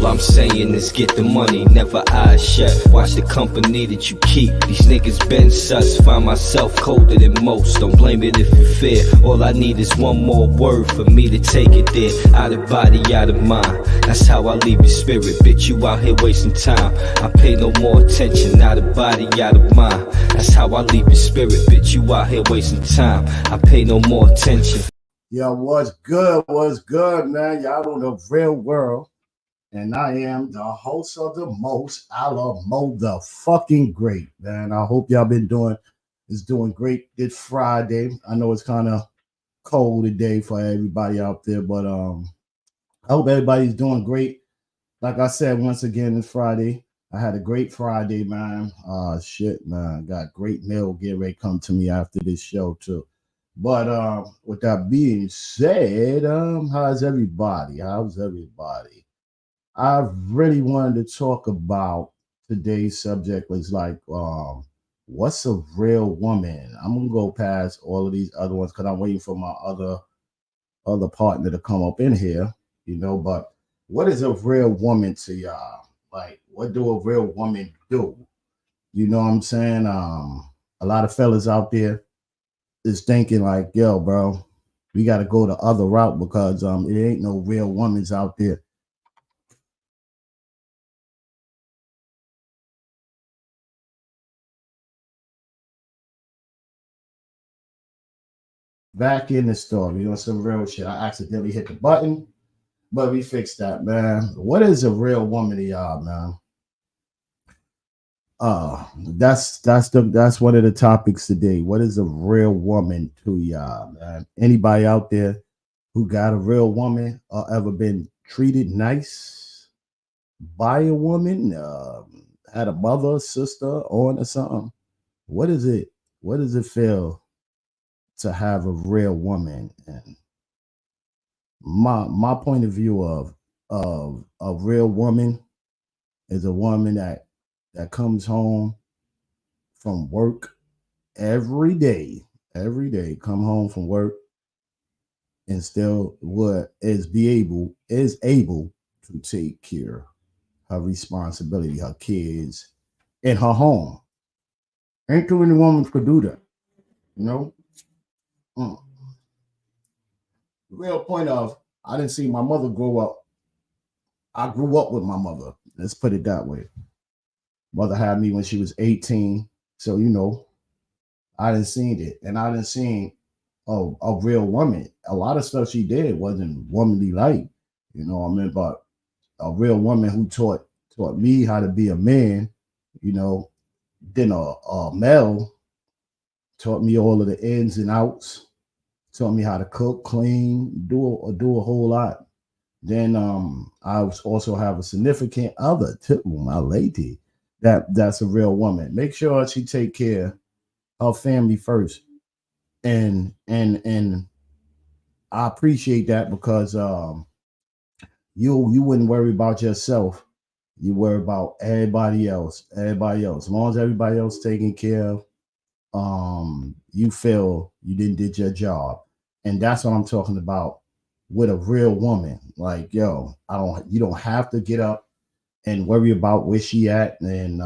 All I'm saying is get the money, never eyes shut. Watch the company that you keep. These niggas been sus. Find myself colder than most. Don't blame it if you fear. All I need is one more word for me to take it there. Out of body, out of mind. That's how I leave your spirit, bitch. You out here wasting time. I pay no more attention. Out of body, out of mind. That's how I leave your spirit, bitch. You out here wasting time. I pay no more attention. Yo, what's good? What's good, man? Y'all know the real world. And I am the host of the most. I love Mo the fucking great, man. I hope y'all been doing great. It's Friday. I know it's kind of cold today for everybody out there, but I hope everybody's doing great. Like I said, once again, it's Friday. I had a great Friday, man. Shit, man. Got great mail getting ready to come to me after this show, too. But with that being said, how's everybody? I really wanted to talk about today's subject was like, what's a real woman? I'm gonna go past all of these other ones because I'm waiting for my other partner to come up in here, But what is a real woman to y'all? Like, what do a real woman do? You know what I'm saying? A lot of fellas out there is thinking like, yo, bro, we got to go the other route because it ain't no real women's out there. Back in the story, some real shit. I accidentally hit the button, but we fixed that, man. What is a real woman to y'all, man? That's one of the topics today. What is a real woman to y'all, man? Anybody out there who got a real woman or ever been treated nice by a woman? Had a mother, sister, aunt, or something? What is it? What does it feel to have a real woman? And my point of view of a real woman is a woman that comes home from work every day, come home from work and still is able to take care of her responsibility, her kids, and her home. Ain't too many women could do that, you know. The real point of I didn't see my mother grow up. I grew up with my mother. Let's put it that way. Mother had me when she was 18. So, I didn't see it. And I didn't see a real woman. A lot of stuff she did wasn't womanly like, but a real woman who taught me how to be a man, then a male taught me all of the ins and outs, taught me how to cook, clean, do a whole lot. Then I also have a significant other, too, my lady. That's a real woman. Make sure she take care of family first. And I appreciate that because you wouldn't worry about yourself. You worry about everybody else. As long as everybody else taken care of, you feel you didn't did your job. And that's what I'm talking about with a real woman. Like, yo, you don't have to get up and worry about where she at and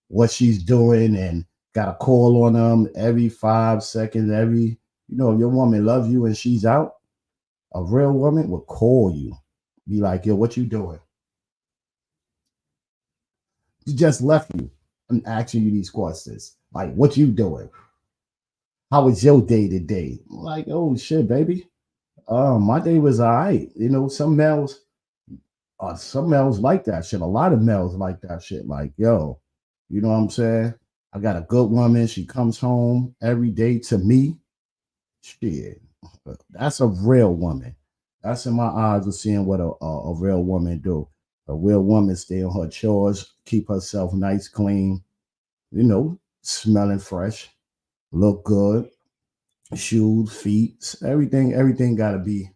what she's doing and got to call on them every 5 seconds. If your woman loves you and she's out, a real woman will call you, be like, yo, what you doing? She just left you. I'm asking you these questions. Like, what you doing? How was your day today? Like, oh shit, baby. My day was all right. Some males like that shit. A lot of males like that shit. Like, yo, you know what I'm saying? I got a good woman. She comes home every day to me. Shit, that's a real woman. That's in my eyes of seeing what a real woman do. A real woman stay on her chores, keep herself nice, clean, smelling fresh, look good, shoes, feet, everything got to be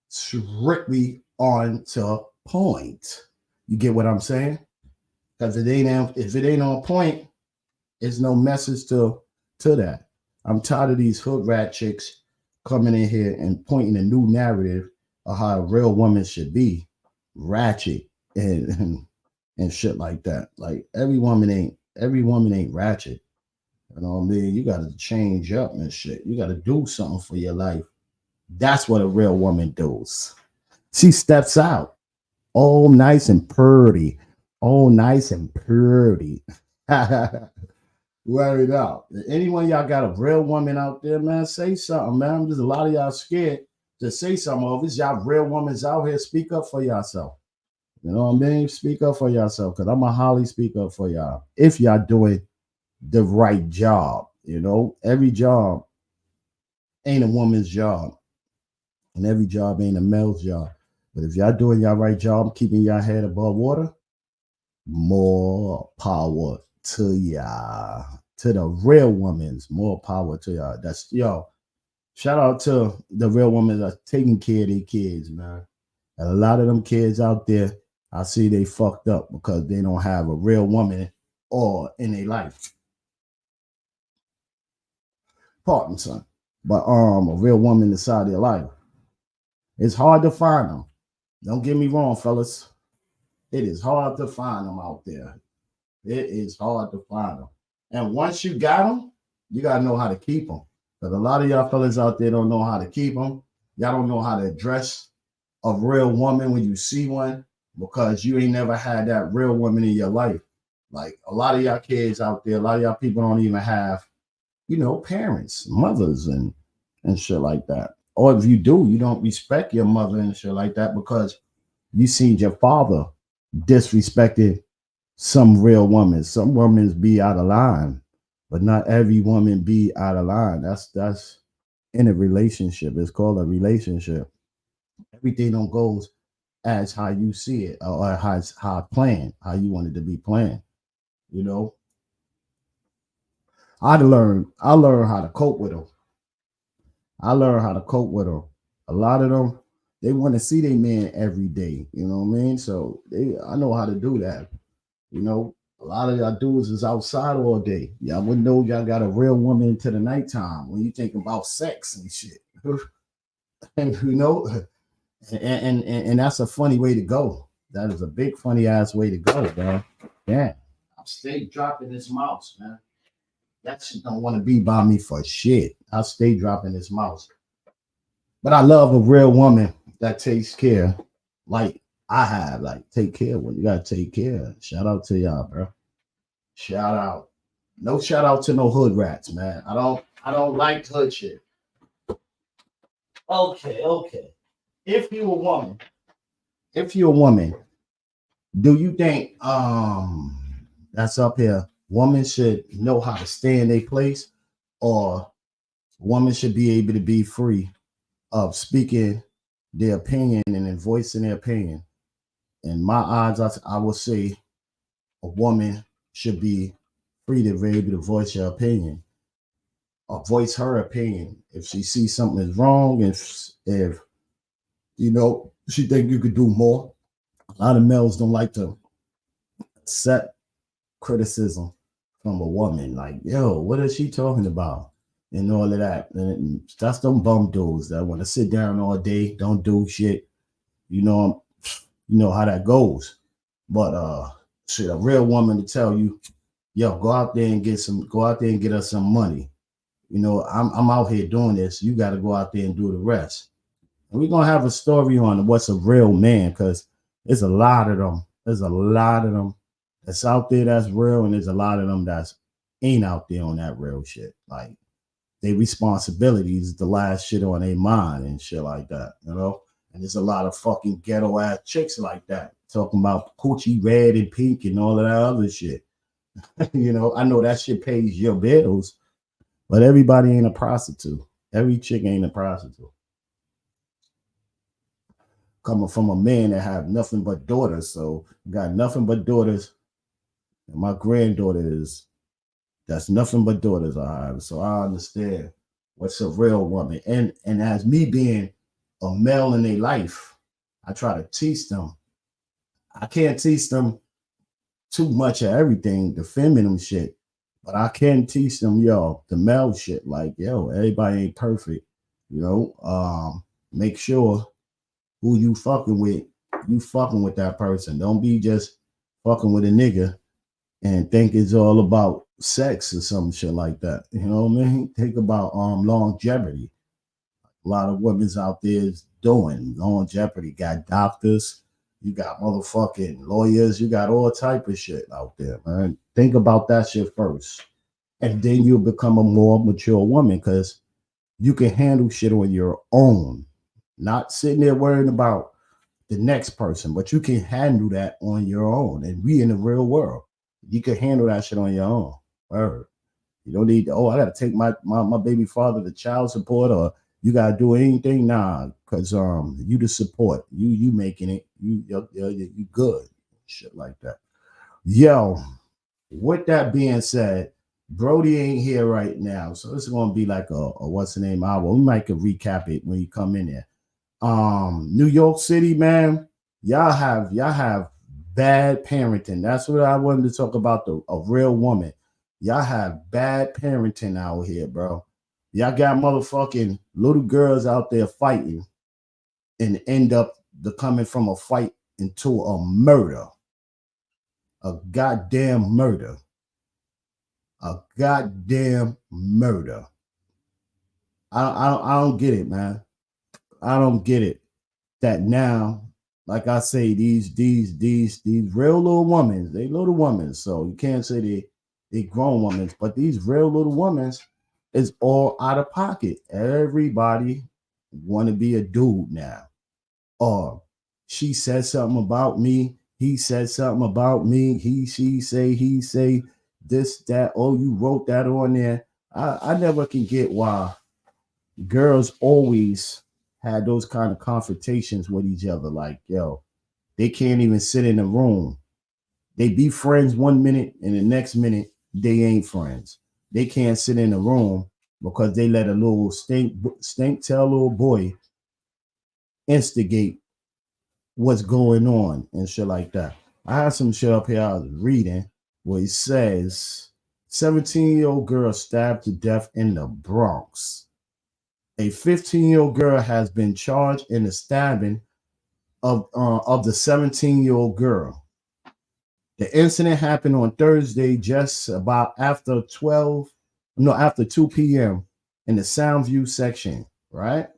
strictly on to point. You get what I'm saying? Because if it ain't on point, it's no message to that. I'm tired of these hood rat chicks coming in here and pointing a new narrative of how a real woman should be. ratchet and shit like that. Like every woman ain't ratchet. You know what I mean? You gotta change up and shit. You gotta do something for your life. That's what a real woman does. She steps out all nice and pretty. All nice and pretty. Wear it out. Anyone y'all got a real woman out there, man? Say something, man. There's a lot of y'all scared to say something. Of it's y'all real women out here. Speak up for yourself. You know what I mean? Speak up for yourself, because I'm a holly speak up for y'all. If y'all doing the right job, every job ain't a woman's job, and every job ain't a male's job. But if y'all doing y'all right job, keeping y'all head above water, more power to y'all. To the real women's, more power to y'all. That's yo. Shout out to the real women that's taking care of their kids, man. And a lot of them kids out there, I see they fucked up because they don't have a real woman or in their life. Pardon, son. But a real woman inside their life. It's hard to find them. Don't get me wrong, fellas. It is hard to find them out there. It is hard to find them. And once you got them, you got to know how to keep them. Because a lot of y'all fellas out there don't know how to keep them. Y'all don't know how to address a real woman when you see one, because you ain't never had that real woman in your life. Like a lot of y'all kids out there, a lot of y'all people don't even have, parents, mothers, and shit like that. Or if you do, you don't respect your mother and shit like that because you seen your father disrespected some real woman. Some women be out of line, but not every woman be out of line. That's in a relationship. It's called a relationship. Everything don't goes as how you see it, or how planned, how you want it to be planned. You know, I learned how to cope with them. I learned how to cope with them. A lot of them, they want to see their man every day. You know what I mean? So I know how to do that. A lot of y'all dudes is outside all day. Y'all wouldn't know y'all got a real woman into the nighttime when you think about sex and shit. and and that's a funny way to go. That is a big funny ass way to go, bro. Yeah. I'm stay dropping this mouse, man. That shit don't want to be by me for shit. I'll stay dropping this mouse. But I love a real woman that takes care, like I have. Like, take care when you gotta take care. Shout out to y'all, bro. Shout out. No shout out to no hood rats, man. I don't like hood shit. Okay. If you a woman, if you're a woman, do you think that's up here? Women should know how to stay in their place, or women should be able to be free of speaking their opinion and then voicing their opinion. In my eyes, I would say a woman should be free to be able to voice your opinion or voice her opinion. If she sees something is wrong, if she think you could do more. A lot of males don't like to accept criticism from a woman. Like, yo, what is she talking about? And all of that. And that's them bum dudes that want to sit down all day, don't do shit. You know, you know how that goes. But shit, a real woman to tell you, yo, go out there and get us some money. I'm out here doing this. You got to go out there and do the rest. And we're gonna have a story on what's a real man, because there's a lot of them. There's a lot of them that's out there that's real, and there's a lot of them that's ain't out there on that real shit. Like, their responsibilities, the last shit on their mind and shit like that. And there's a lot of fucking ghetto ass chicks like that talking about coochie red and pink and all of that other shit. I know that shit pays your bills, but everybody ain't a prostitute. Every chick ain't a prostitute. Coming from a man that have nothing but daughters, so got nothing but daughters, and my granddaughter that's nothing but daughters I have. So I understand what's a real woman, and as me being a male in their life, I try to teach them. I can't teach them too much of everything, the feminine shit, but I can teach them, the male shit. Like, everybody ain't perfect. Make sure who you fucking with you fucking with that person. Don't be just fucking with a nigga and think it's all about sex or some shit like that. You know what I mean? Think about longevity. A lot of women's out there is doing longevity. Got doctors, you got motherfucking lawyers, you got all type of shit out there, man. Think about that shit first. And then you'll become a more mature woman because you can handle shit on your own. Not sitting there worrying about the next person, but you can handle that on your own. And we in the real world, you can handle that shit on your own. Word. You don't need, oh, I gotta take my baby father to child support, or you gotta do anything. Nah, because you the support. You making it. You good. Shit like that. Yo, with that being said, Brody ain't here right now. So it's gonna be like a what's the name hour. We might could recap it when you come in there. New York City, man, y'all have bad parenting. That's what I wanted to talk about. A real woman. Y'all have bad parenting out here, bro. Y'all got motherfucking little girls out there fighting and end up coming from a fight into a murder. A goddamn murder. A goddamn murder. I don't get it, man. I don't get it. That now, like I say, these real little women, they little women, so you can't say they grown women, but these real little women is all out of pocket. Everybody want to be a dude now. Or she said something about me, he said something about me, he say this, that, oh, you wrote that on there. I never can get why girls always had those kind of confrontations with each other. Like, yo, they can't even sit in a room. They be friends 1 minute and the next minute they ain't friends. They can't sit in a room because they let a little stink tell little boy instigate what's going on and shit like that. I had some shit up here I was reading where it says 17-year-old girl stabbed to death in the Bronx. A 15-year-old girl has been charged in the stabbing of the 17-year-old girl. The incident happened on Thursday, just about after 2 p.m. in the Soundview section, right?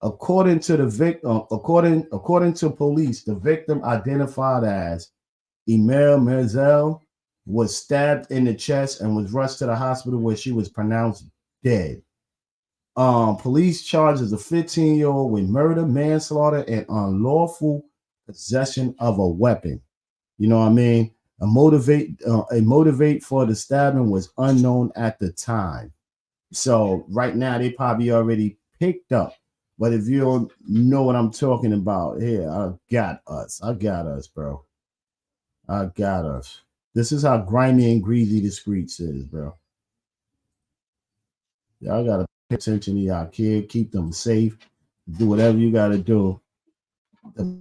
According to the victim, according to police, the victim identified as Emil Merzel was stabbed in the chest and was rushed to the hospital where she was pronounced dead. Police charges a 15-year-old with murder, manslaughter, and unlawful possession of a weapon. You know what I mean? A motivate for the stabbing was unknown at the time. So right now they probably already picked up. But if you don't know what I'm talking about, here, I got us, bro. I got us. This is how grimy and greasy the streets is, bro. Y'all gotta pay attention to y'all kid, keep them safe, do whatever you gotta do to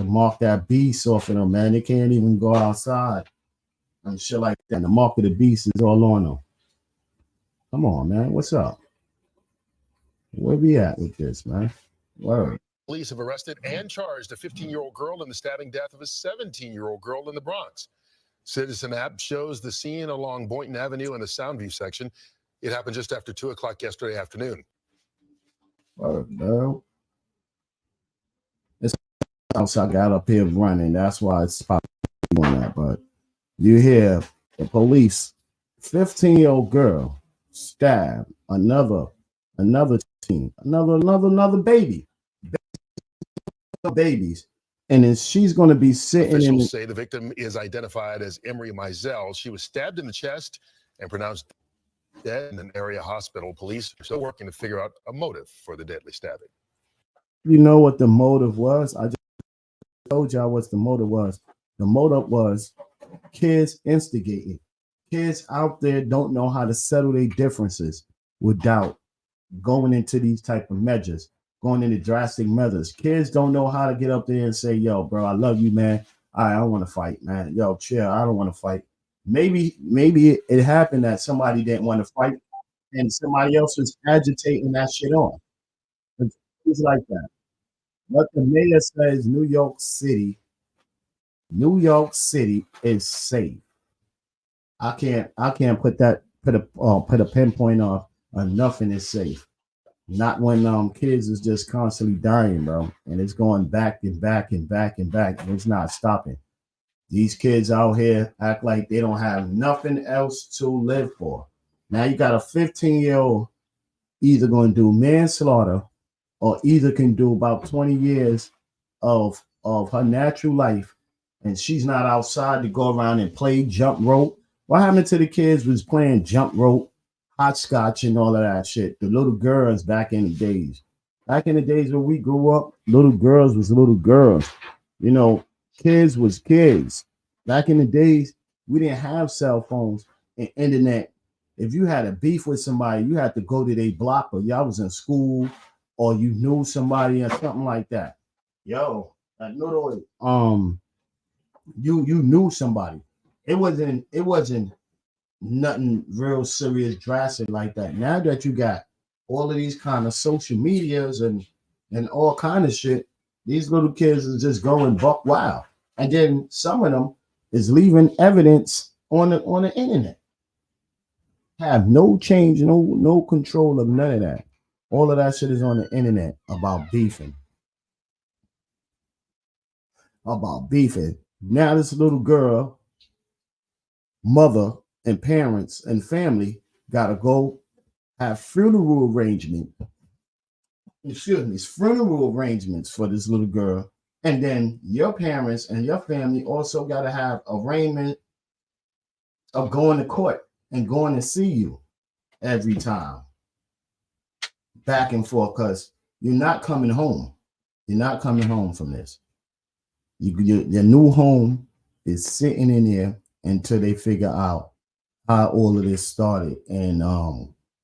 mark that beast off of them, man. They can't even go outside and shit like that. And the mark of the beast is all on them. Come on, man. What's up? Where we at with this, man? Word. Police have arrested and charged a 15-year-old girl in the stabbing death of a 17-year-old girl in the Bronx. Citizen app shows the scene along Boynton Avenue in the Soundview section. It happened just after 2 o'clock yesterday afternoon. Word, no. This house I got up here running. That's why it's probably doing that. But you hear the police, 15-year-old girl stabbed another teen, another baby. Babies. And then she's going to be sitting Officials say the victim is identified as N.Y.C. She was stabbed in the chest and pronounced dead in an area hospital. Police are still working to figure out a motive for the deadly stabbing. You know what the motive was? I just told y'all what the motive was. The motive was kids instigating. Kids out there don't know how to settle their differences without going into these type of measures, going into drastic measures. Kids don't know how to get up there and say, yo, bro, I love you, man. I don't want to fight, man. Yo, chill. I don't want to fight. Maybe it happened that somebody didn't want to fight and somebody else was agitating that shit on. It's like that. what the mayor says, New York City is safe. I can't put a pinpoint on nothing is safe. Not when kids is just constantly dying, bro, and it's going back and back and back and back, and it's not stopping. These kids out here act like they don't have nothing else to live for. Now you got a 15-year-old either going to do manslaughter or either can do about 20 years of her natural life, and she's not outside to go around and play jump rope. What happened to the kids was playing jump rope, hopscotch, and all of that shit? The little girls back in the days. Back in the days when we grew up, little girls was little girls. You know, kids was kids. Back in the days, we didn't have cell phones and internet. If you had a beef with somebody, you had to go to their block, or y'all was in school, or you knew somebody or something like that. Yo, I know you knew somebody. It wasn't nothing real serious drastic like that. Now that you got all of these kind of social medias and all kind of shit, these little kids is just going buck wild. And then some of them is leaving evidence on the internet. Have no change, no control of none of that. All of that shit is on the internet about beefing. Now this little girl, mother and parents and family gotta go have funeral arrangements for this little girl. And then your parents and your family also gotta have arrangement of going to court and going to see you every time, back and forth, because you're not coming home. You're not coming home from this. Your new home is sitting in there until they figure out how all of this started, and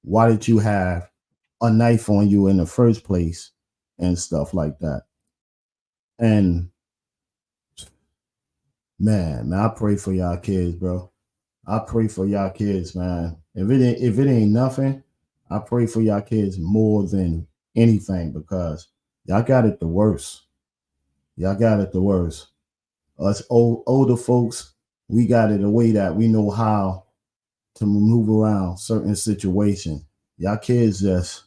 why did you have a knife on you in the first place and stuff like that. And man, I pray for y'all kids, bro. I pray for y'all kids, man. If it ain't nothing, I pray for y'all kids more than anything, because y'all got it the worst. Y'all got it the worst. Us older folks, we got it a way that we know how to maneuver around certain situations. Y'all kids just,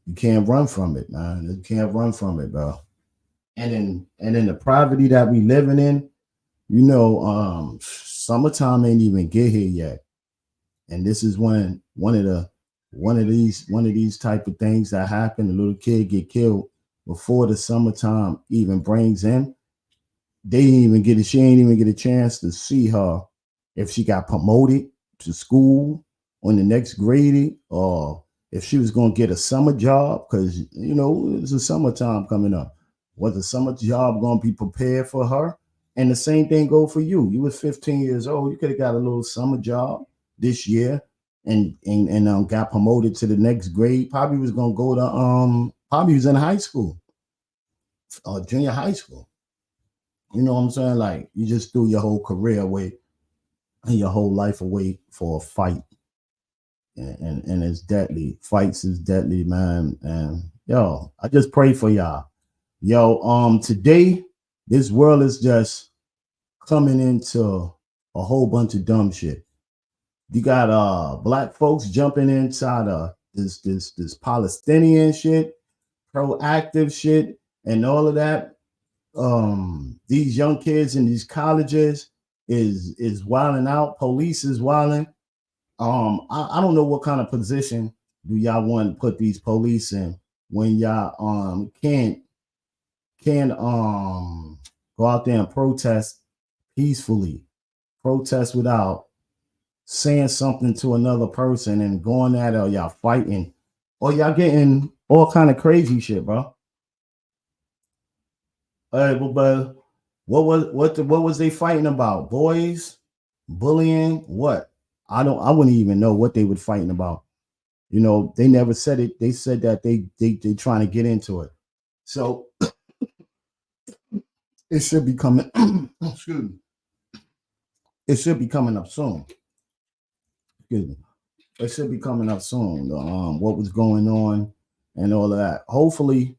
you can't run from it, man. You can't run from it, bro. And in the poverty that we living in, summertime ain't even get here yet. And this is one of these type of things that happen. A little kid get killed before the summertime even brings in. She ain't even get a chance to see her if she got promoted to school on the next grade, or if she was gonna get a summer job, because it's a summertime coming up. Was the summer job gonna be prepared for her? And the same thing go for you. You was 15 years old. You could have got a little summer job this year, and got promoted to the next grade. Probably was gonna go to probably was in high school or junior high school. You know what I'm saying? Like, you just threw your whole career away and your whole life away for a fight. And it's deadly. Fights is deadly, man. And yo, I just pray for y'all. Yo, today, this world is just coming into a whole bunch of dumb shit. You got black folks jumping inside this Palestinian shit, proactive shit, and all of that. These young kids in these colleges is wilding out. Police is wilding. I don't know what kind of position do y'all want to put these police in when y'all can go out there and protest peacefully, protest without saying something to another person and going at it, or y'all fighting, or y'all getting all kind of crazy shit, bro. All right, but what was they fighting about? Boys, bullying, what? I wouldn't even know what they were fighting about. They never said it. They said that they trying to get into it. So it should be coming. Excuse me. It should be coming up soon. Excuse me. It should be coming up soon. What was going on and all of that. Hopefully,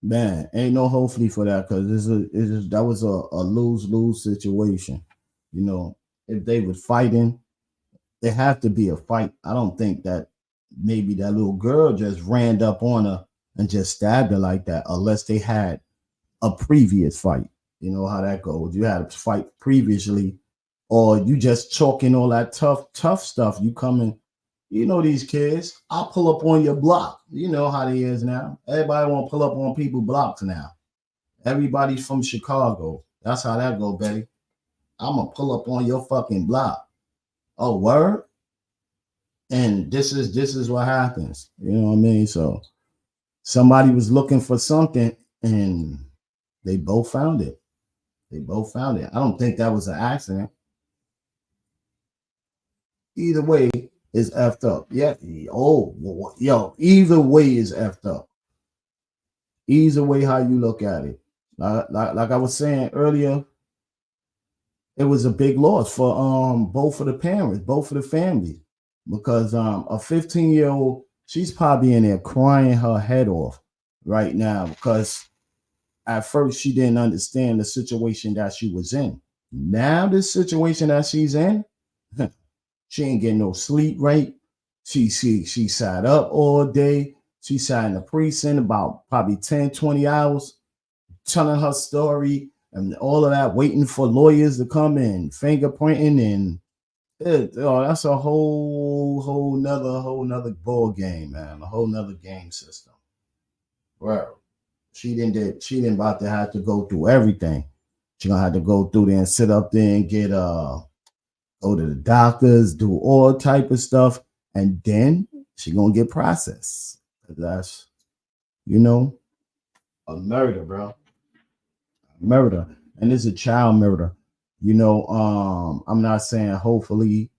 man, ain't no hopefully for that because that was a lose-lose situation. You know, if they were fighting, there have to be a fight. I don't think that maybe that little girl just ran up on her and just stabbed her like that, unless they had a previous fight. You know how that goes. You had a fight previously, or you just talking all that tough stuff. You coming, you know these kids. I'll pull up on your block. You know how they is now. Everybody want to pull up on people blocks now. Everybody's from Chicago. That's how that go, Betty. I'm gonna pull up on your fucking block. Oh, word. And this is what happens. You know what I mean? So somebody was looking for something, and they both found it. They both found it. I don't think that was an accident. Either way is effed up. Yeah. Oh, yo. Either way is effed up. Either way, how you look at it. Like I was saying earlier, it was a big loss for both of the parents, both of the families, because a 15-year-old, she's probably in there crying her head off right now because at first she didn't understand the situation that she was in. Now this situation that she's in, she ain't getting no sleep, right? She sat up all day. She sat in the precinct about probably 10, 20 hours, telling her story and all of that, waiting for lawyers to come in, fingerprinting, and that's a whole nother ball game, man. A whole nother game system. Well, she didn't about to have to go through everything. She gonna have to go through there and sit up there and get go to the doctors, do all type of stuff, and then she gonna get processed. That's, you know, a murder, bro. Murder. And it's a child murder. You know, I'm not saying hopefully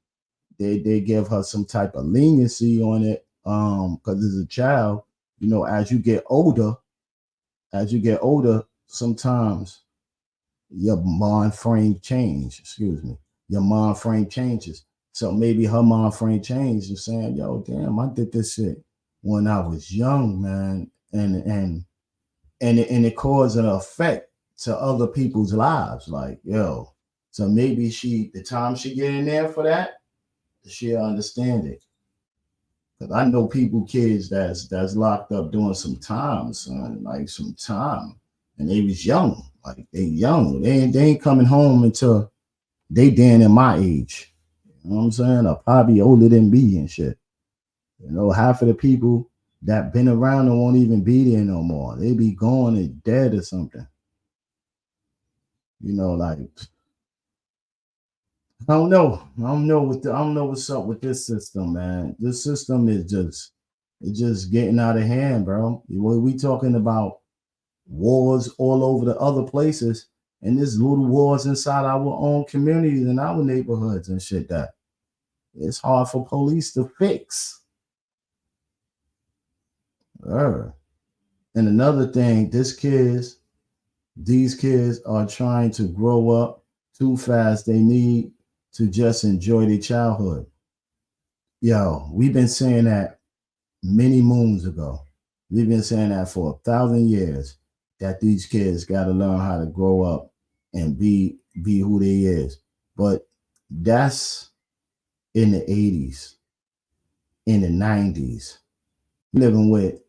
they give her some type of leniency on it, because it's a child. You know, as you get older, sometimes your mind frame change. Excuse me, your mind frame changes. So maybe her mind frame changed and saying, "Yo, damn, I did this shit when I was young, man," and it caused an effect to other people's lives. Like, yo, so maybe the time she get in there for that, she'll understand it. Cause I know kids that's locked up doing some time, son, like some time, and they was young, like they young. They ain't coming home until they damn in my age. You know what I'm saying? Or probably older than me and shit. You know, half of the people that been around and won't even be there no more. They be gone and dead or something. You know, like I don't know. I don't know what's up with this system, man. This system is just getting out of hand, bro. We talking about wars all over the other places, and there's little wars inside our own communities and our neighborhoods and shit that it's hard for police to fix. And another thing, these kids are trying to grow up too fast. They need to just enjoy their childhood. Yo, we've been saying that many moons ago. We've been saying that for 1,000 years that these kids got to learn how to grow up and be who they is. But that's in the 80s, in the 90s, living with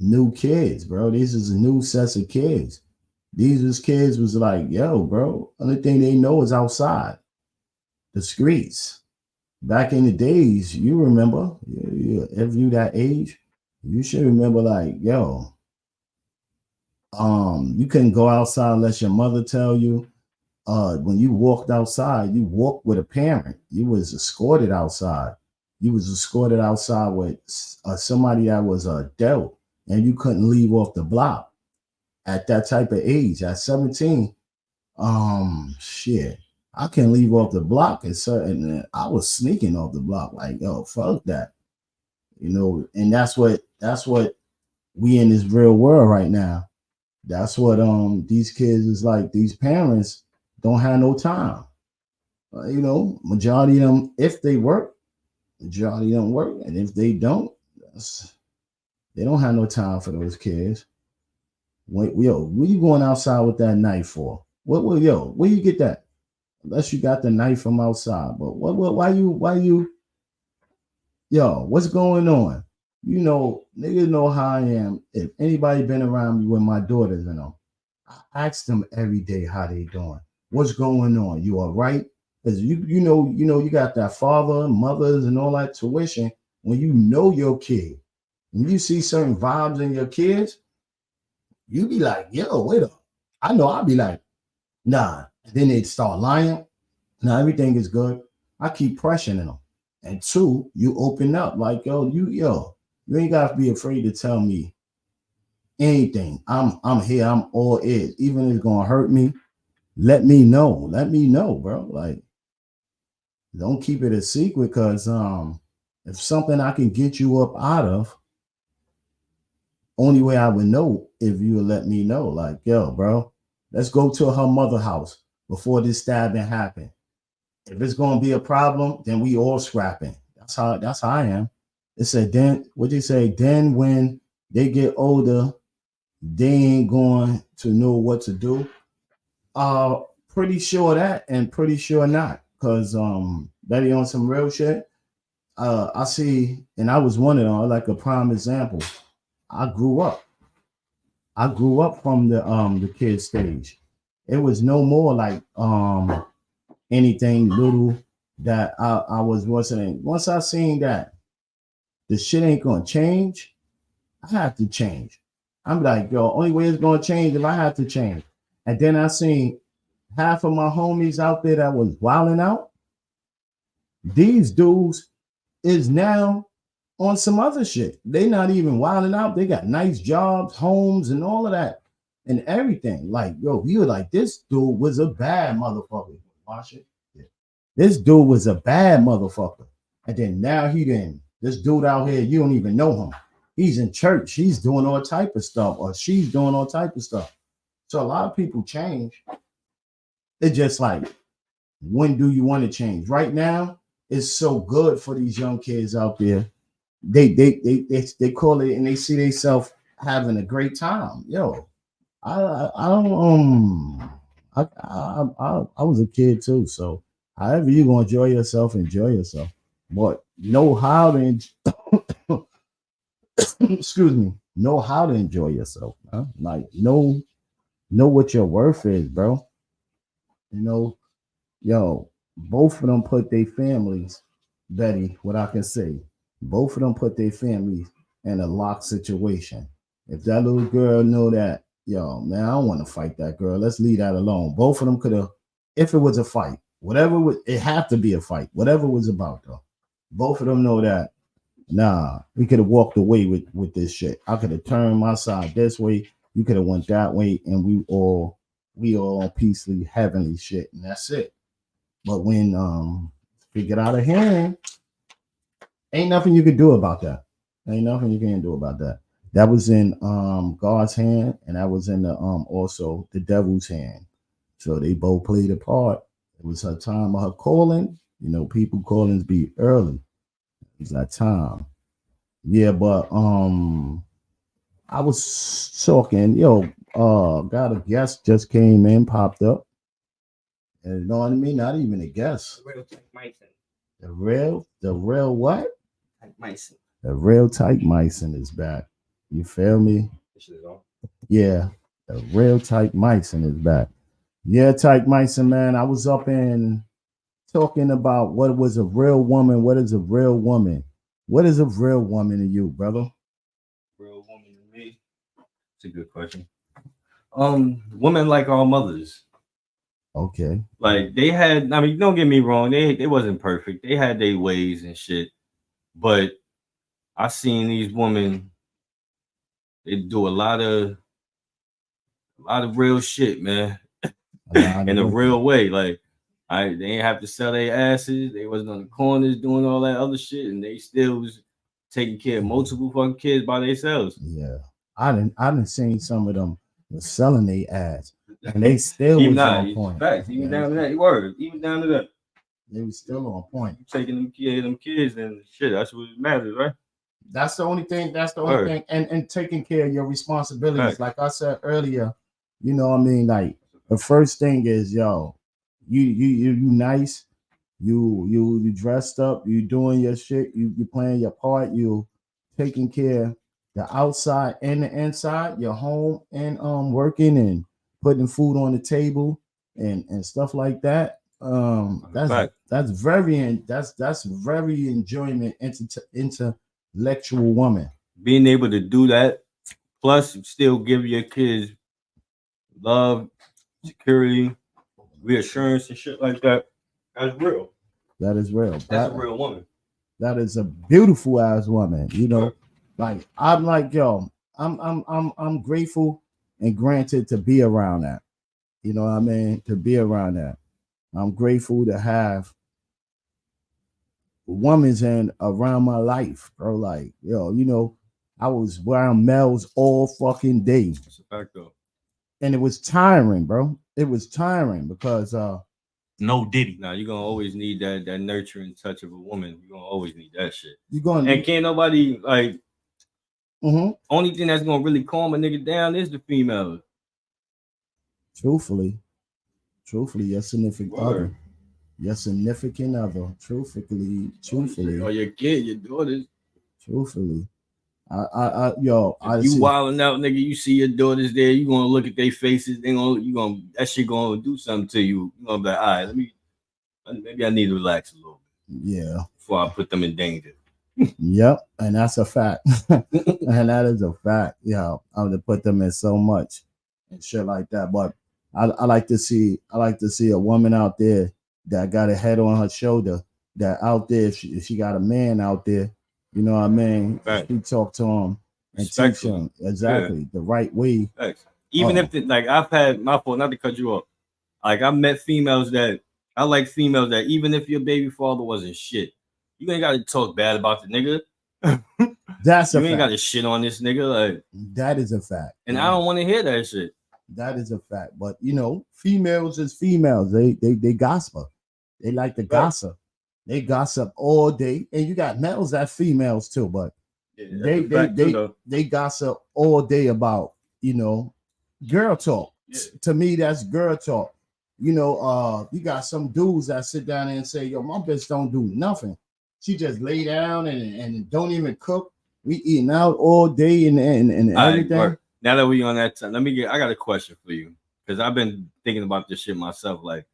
new kids, bro. These is new sets of kids. These kids was like, yo, bro, only thing they know is outside, the streets. Back in the days, you remember, if you that age, you should remember, like, yo, you couldn't go outside unless your mother tell you. When you walked outside, you walked with a parent. You was escorted outside. You was escorted outside with somebody that was an adult, and you couldn't leave off the block at that type of age. At 17, shit, I can leave off the block at certain. I was sneaking off the block, like, yo, fuck that, you know. And that's what we in this real world right now. That's what these kids is like. These parents don't have no time. Majority of them, if they work, majority of them work, and if they don't, They don't have no time for those kids. Yo, what you going outside with that knife for? Yo, where you get that? Unless you got the knife from outside. But why you, yo, what's going on? You know, niggas know how I am. If anybody been around me with my daughters, I ask them every day how they doing. What's going on? You all right? Because you know, you got that father, mothers, and all that tuition. When you know your kid, and you see certain vibes in your kids, you be like, yo, wait up. I know I'll be like, nah. And then they start lying. Now everything is good. I keep pressuring them. And two, you open up like, you ain't gotta be afraid to tell me anything. I'm here, I'm all ears. Even if it's gonna hurt me, let me know. Let me know, bro. Like, don't keep it a secret because if something I can get you up out of, only way I would know if you would let me know. Like, yo, bro, let's go to her mother house before this stabbing happened. If it's gonna be a problem, then we all scrapping. That's how I am. It said then what you say, then when they get older, they ain't going to know what to do. Pretty sure that and pretty sure not. Cause Betty on some real shit. I see, and I was one of them, like a prime example. I grew up. I grew up from the kid stage. It was no more like anything little that I was listening. Once I seen that the shit ain't gonna change, I have to change. I'm like, yo, only way it's gonna change if I have to change. And then I seen half of my homies out there that was wilding out. These dudes is now on some other shit. They not even wilding out. They got nice jobs, homes, and all of that, and everything. Like, yo, you were like, this dude was a bad motherfucker. Watch it. Yeah. This dude was a bad motherfucker. And then now this dude out here, you don't even know him. He's in church. He's doing all type of stuff, or she's doing all type of stuff. So a lot of people change. It's just like, when do you want to change? Right now, it's so good for these young kids out there. They call it and they see themselves having a great time. Yo, I don't I was a kid too, so however you gonna enjoy yourself. But know how to excuse me, know how to enjoy yourself, huh? Like know what your worth is, bro. You know, yo, both of them put their families, Betty, what I can say, both of them put their families in a locked situation. If that little girl know that, yo, man, I don't want to fight that girl. Let's leave that alone. Both of them could have, if it was a fight, whatever was, it had to be a fight, whatever it was about, though. Both of them know that, nah, we could have walked away with this shit. I could have turned my side this way. You could have went that way, and we all on peacefully heavenly shit, and that's it. But when it get out of hand, ain't nothing you can do about that. Ain't nothing you can do about that. That was in God's hand, and that was in the also the devil's hand. So they both played a part. It was her time of her calling. You know, people callings be early. It's that time. Yeah, but I was talking, got a guest just came in, popped up. And you know what I mean? Not even a guest. Real type Myson. The real what? Type Myson. The real type Myson is back. You feel me? This shit is on. Yeah, the real type Myson is back. Yeah, type Myson, man. I was up in talking about what was a real woman. What is a real woman? What is a real woman to you, brother? Real woman to me. It's a good question. Women like our mothers. Okay. Like they had, I mean, don't get me wrong, they wasn't perfect. They had their ways and shit. But I seen these women, they do a lot of real shit, man. In a real way. Like they didn't have to sell their asses. They wasn't on the corners doing all that other shit, and they still was taking care of multiple fucking kids by themselves. Yeah. I didn't seen some of them was selling their ass. And they still was on point. Facts, even down to that. Word. Even down to that. They was still on point. You taking them kids and shit. That's what matters, right? That's the only thing. That's the only thing. And taking care of your responsibilities. Like I said earlier, you know what I mean? Like the first thing is, yo, you nice, you dressed up, you doing your shit, you playing your part, you taking care the outside and the inside, your home and working and putting food on the table and stuff like that. That's very enjoyment intellectual woman. Being able to do that, plus still give your kids love, security, reassurance, and shit like that. That's real. That is real. That's a real woman. That is a beautiful ass woman. You know, like I'm like, yo, I'm grateful and granted to be around that. You know what I mean? To be around that. I'm grateful to have women's in around my life, bro. Like, yo, you know, I was around males all fucking day. That's a fact though. And it was tiring, bro. It was tiring because no diddy. Now you're gonna always need that nurturing touch of a woman. You're gonna always need that shit. You're gonna and can't nobody like only thing that's gonna really calm a nigga down is the female. Truthfully, your significant other. Your significant other, truthfully, or your kid, your daughters. Truthfully, if you wilding out, nigga, you see your daughters there, you gonna look at their faces. That shit gonna do something to you. You gonna be like, all right, maybe I need to relax a little bit. Yeah, before I put them in danger. Yep, and that's a fact, and that is a fact. Yeah, I would put them in so much and shit like that. But I like to see a woman out there that got a head on her shoulder. That out there, if she got a man out there, you know what I mean. Right. She talk to him and teach him exactly the right way. Thanks. Even if I've had my fault, not to cut you off. Like I met females that I like females that even if your baby father wasn't shit, you ain't got to talk bad about the nigga. That's you ain't got to shit on this nigga. Like that is a fact, and I don't want to hear that shit. That is a fact. But you know, females is females. They gossip. They like to gossip. They gossip all day, and you got males that females too. But they gossip all day about girl talk. Yeah. To me, that's girl talk. You got some dudes that sit down and say, "Yo, my bitch don't do nothing. She just lay down and don't even cook. We eating out all day and everything." Right, now that we on that time, I got a question for you because I've been thinking about this shit myself. Like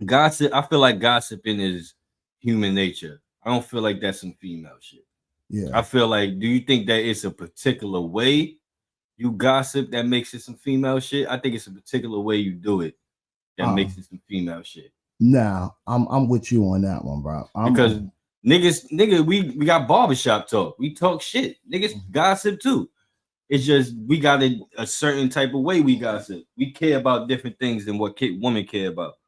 gossip, I feel like gossiping is human nature. I don't feel like that's some female shit. Yeah. I feel like, do you think that it's a particular way you gossip that makes it some female shit? I think it's a particular way you do it that makes it some female shit. Nah, I'm with you on that one, bro. Because nigga, we got barbershop talk. We talk shit. Niggas gossip too. It's just we got a certain type of way we gossip. We care about different things than what women care about.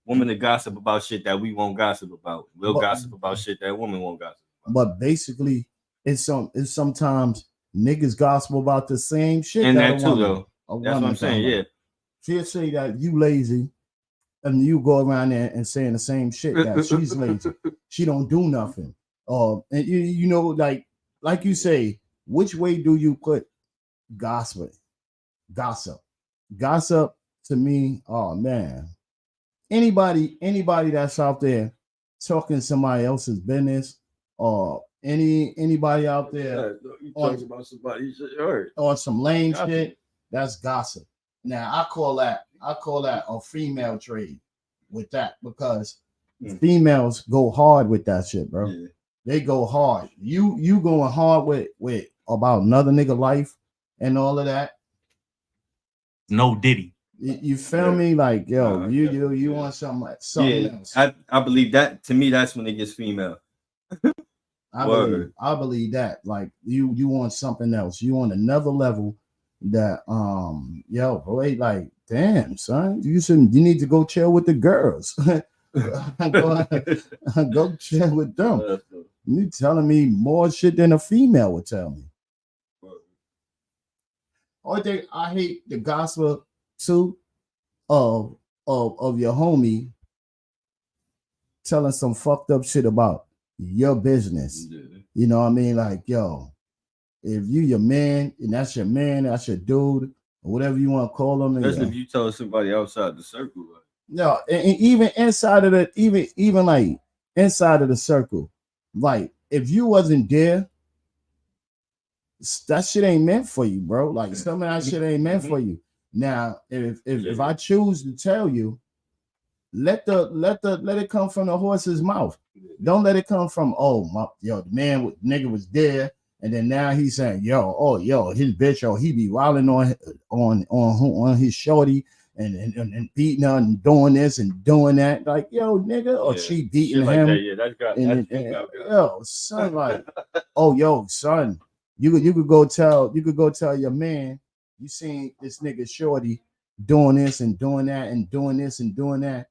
Women to gossip about shit that we won't gossip about. We'll gossip about shit that women won't gossip about. But basically, it's sometimes niggas gossip about the same shit. And that too, though. That's what I'm saying. Yeah. She'll say that you lazy, and you go around there and saying the same shit that she's lazy. She don't do nothing. And you know, like you say, which way do you put gossip? Gossip to me. Oh man. Anybody that's out there talking somebody else's business, or anybody out there talking about somebody or some lame shit, that's gossip. Now I call that a female trade with that, because females go hard with that shit, bro. Yeah. They go hard. You going hard with about another nigga life and all of that. No diddy. You feel me? Like, yo, you want something else. I believe that. To me, that's when it gets female. I believe that. Like, you want something else. You want another level that yo, boy, like, damn, son, you need to go chill with the girls. Go chill with them. You telling me more shit than a female would tell me. Only thing I hate the gospel too of your homie telling some fucked up shit about your business. You know what I mean? Like, yo, if you your man and that's your man, that's your dude, or whatever you want to call him. Especially if you tell somebody outside the circle. Like, no, and even inside of the even like inside of the circle, like if you wasn't there, that shit ain't meant for you, bro. Like some of that shit ain't meant for you. Now, if I choose to tell you, let it come from the horse's mouth. Don't let it come from the man nigga was there, and then now he's saying his bitch he be wilding on his shorty and beating her and doing this and doing that, like nigga, or she beating him. Like that, yo son, like son, you could go tell your man you seen this nigga shorty doing this and doing that and doing this and doing that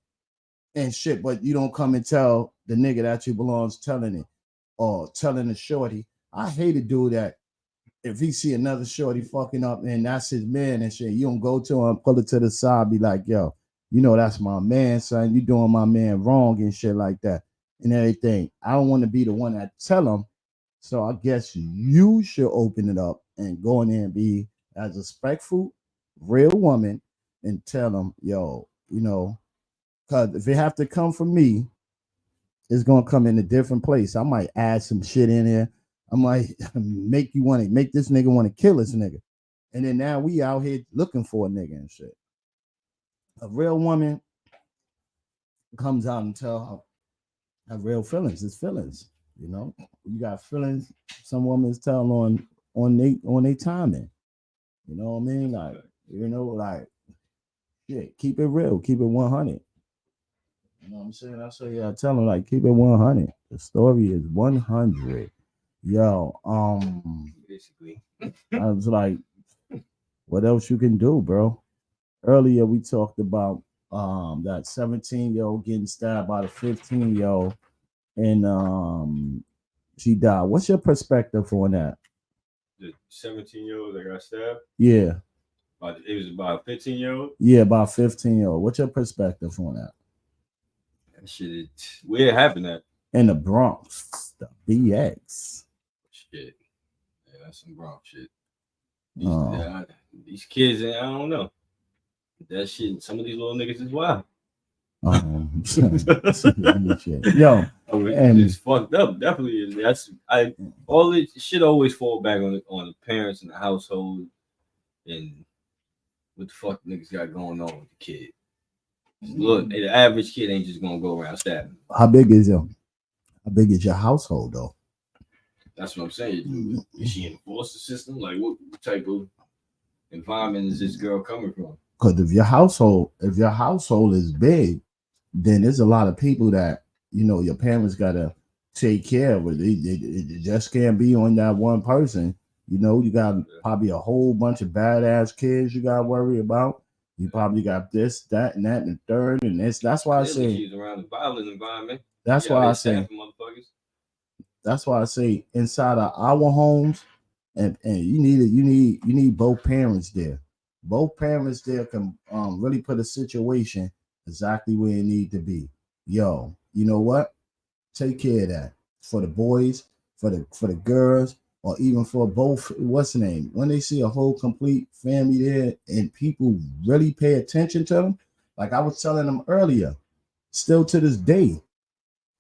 and shit, but you don't come and tell the nigga that you belongs telling it or telling the shorty. I hate to do that. If he see another shorty fucking up and that's his man and shit, you don't go to him, pull it to the side, be like, yo, that's my man, son. You doing my man wrong and shit like that and everything. I don't want to be the one that tell him. So I guess you should open it up and go in there and be as a respectful, real woman and tell him, yo, because if it have to come from me, it's gonna come in a different place. I might add some shit in there. I might make this nigga want to kill this nigga. And then now we out here looking for a nigga and shit. A real woman comes out and tell her real feelings. It's feelings. You got feelings. Some women tell on they timing. You know what I mean? Like shit. Keep it real. Keep it 100. You know what I'm saying? I tell them like keep it 100. The story is 100. Yo, basically. I was like, what else you can do, bro? Earlier we talked about that 17-year-old getting stabbed by the 15-year-old and she died. What's your perspective on that? The 17-year-old that got stabbed? Yeah. It was about a 15-year-old? Yeah, about 15-year-old. What's your perspective on that? That shit, where it happened at? In the Bronx, the BX. Shit. Yeah, that's some Bronx shit. These kids, I don't know. That shit, some of these little niggas is wild. Yo, and it's fucked up. Definitely, all this shit always fall back on the parents and the household and what the fuck niggas got going on with the kid. Look, the average kid ain't just gonna go around stabbing. How big is your household though? That's what I'm saying. Is she in the foster system? Like what type of environment is this girl coming from? Because if your household is big, then there's a lot of people that your parents gotta take care of. It just can't be on that one person. You got probably a whole bunch of badass kids you gotta worry about. You probably got this, that, and that, and the third, and this. That's why I say she's around the violent environment. That's why I say. That's why I say inside of our homes, and you need both parents there. Both parents there can really put a situation exactly where it need to be. Yo, you know what? Take care of that for the boys, for the girls, or even for both. What's the name? When they see a whole complete family there and people really pay attention to them, like I was telling them earlier, still to this day,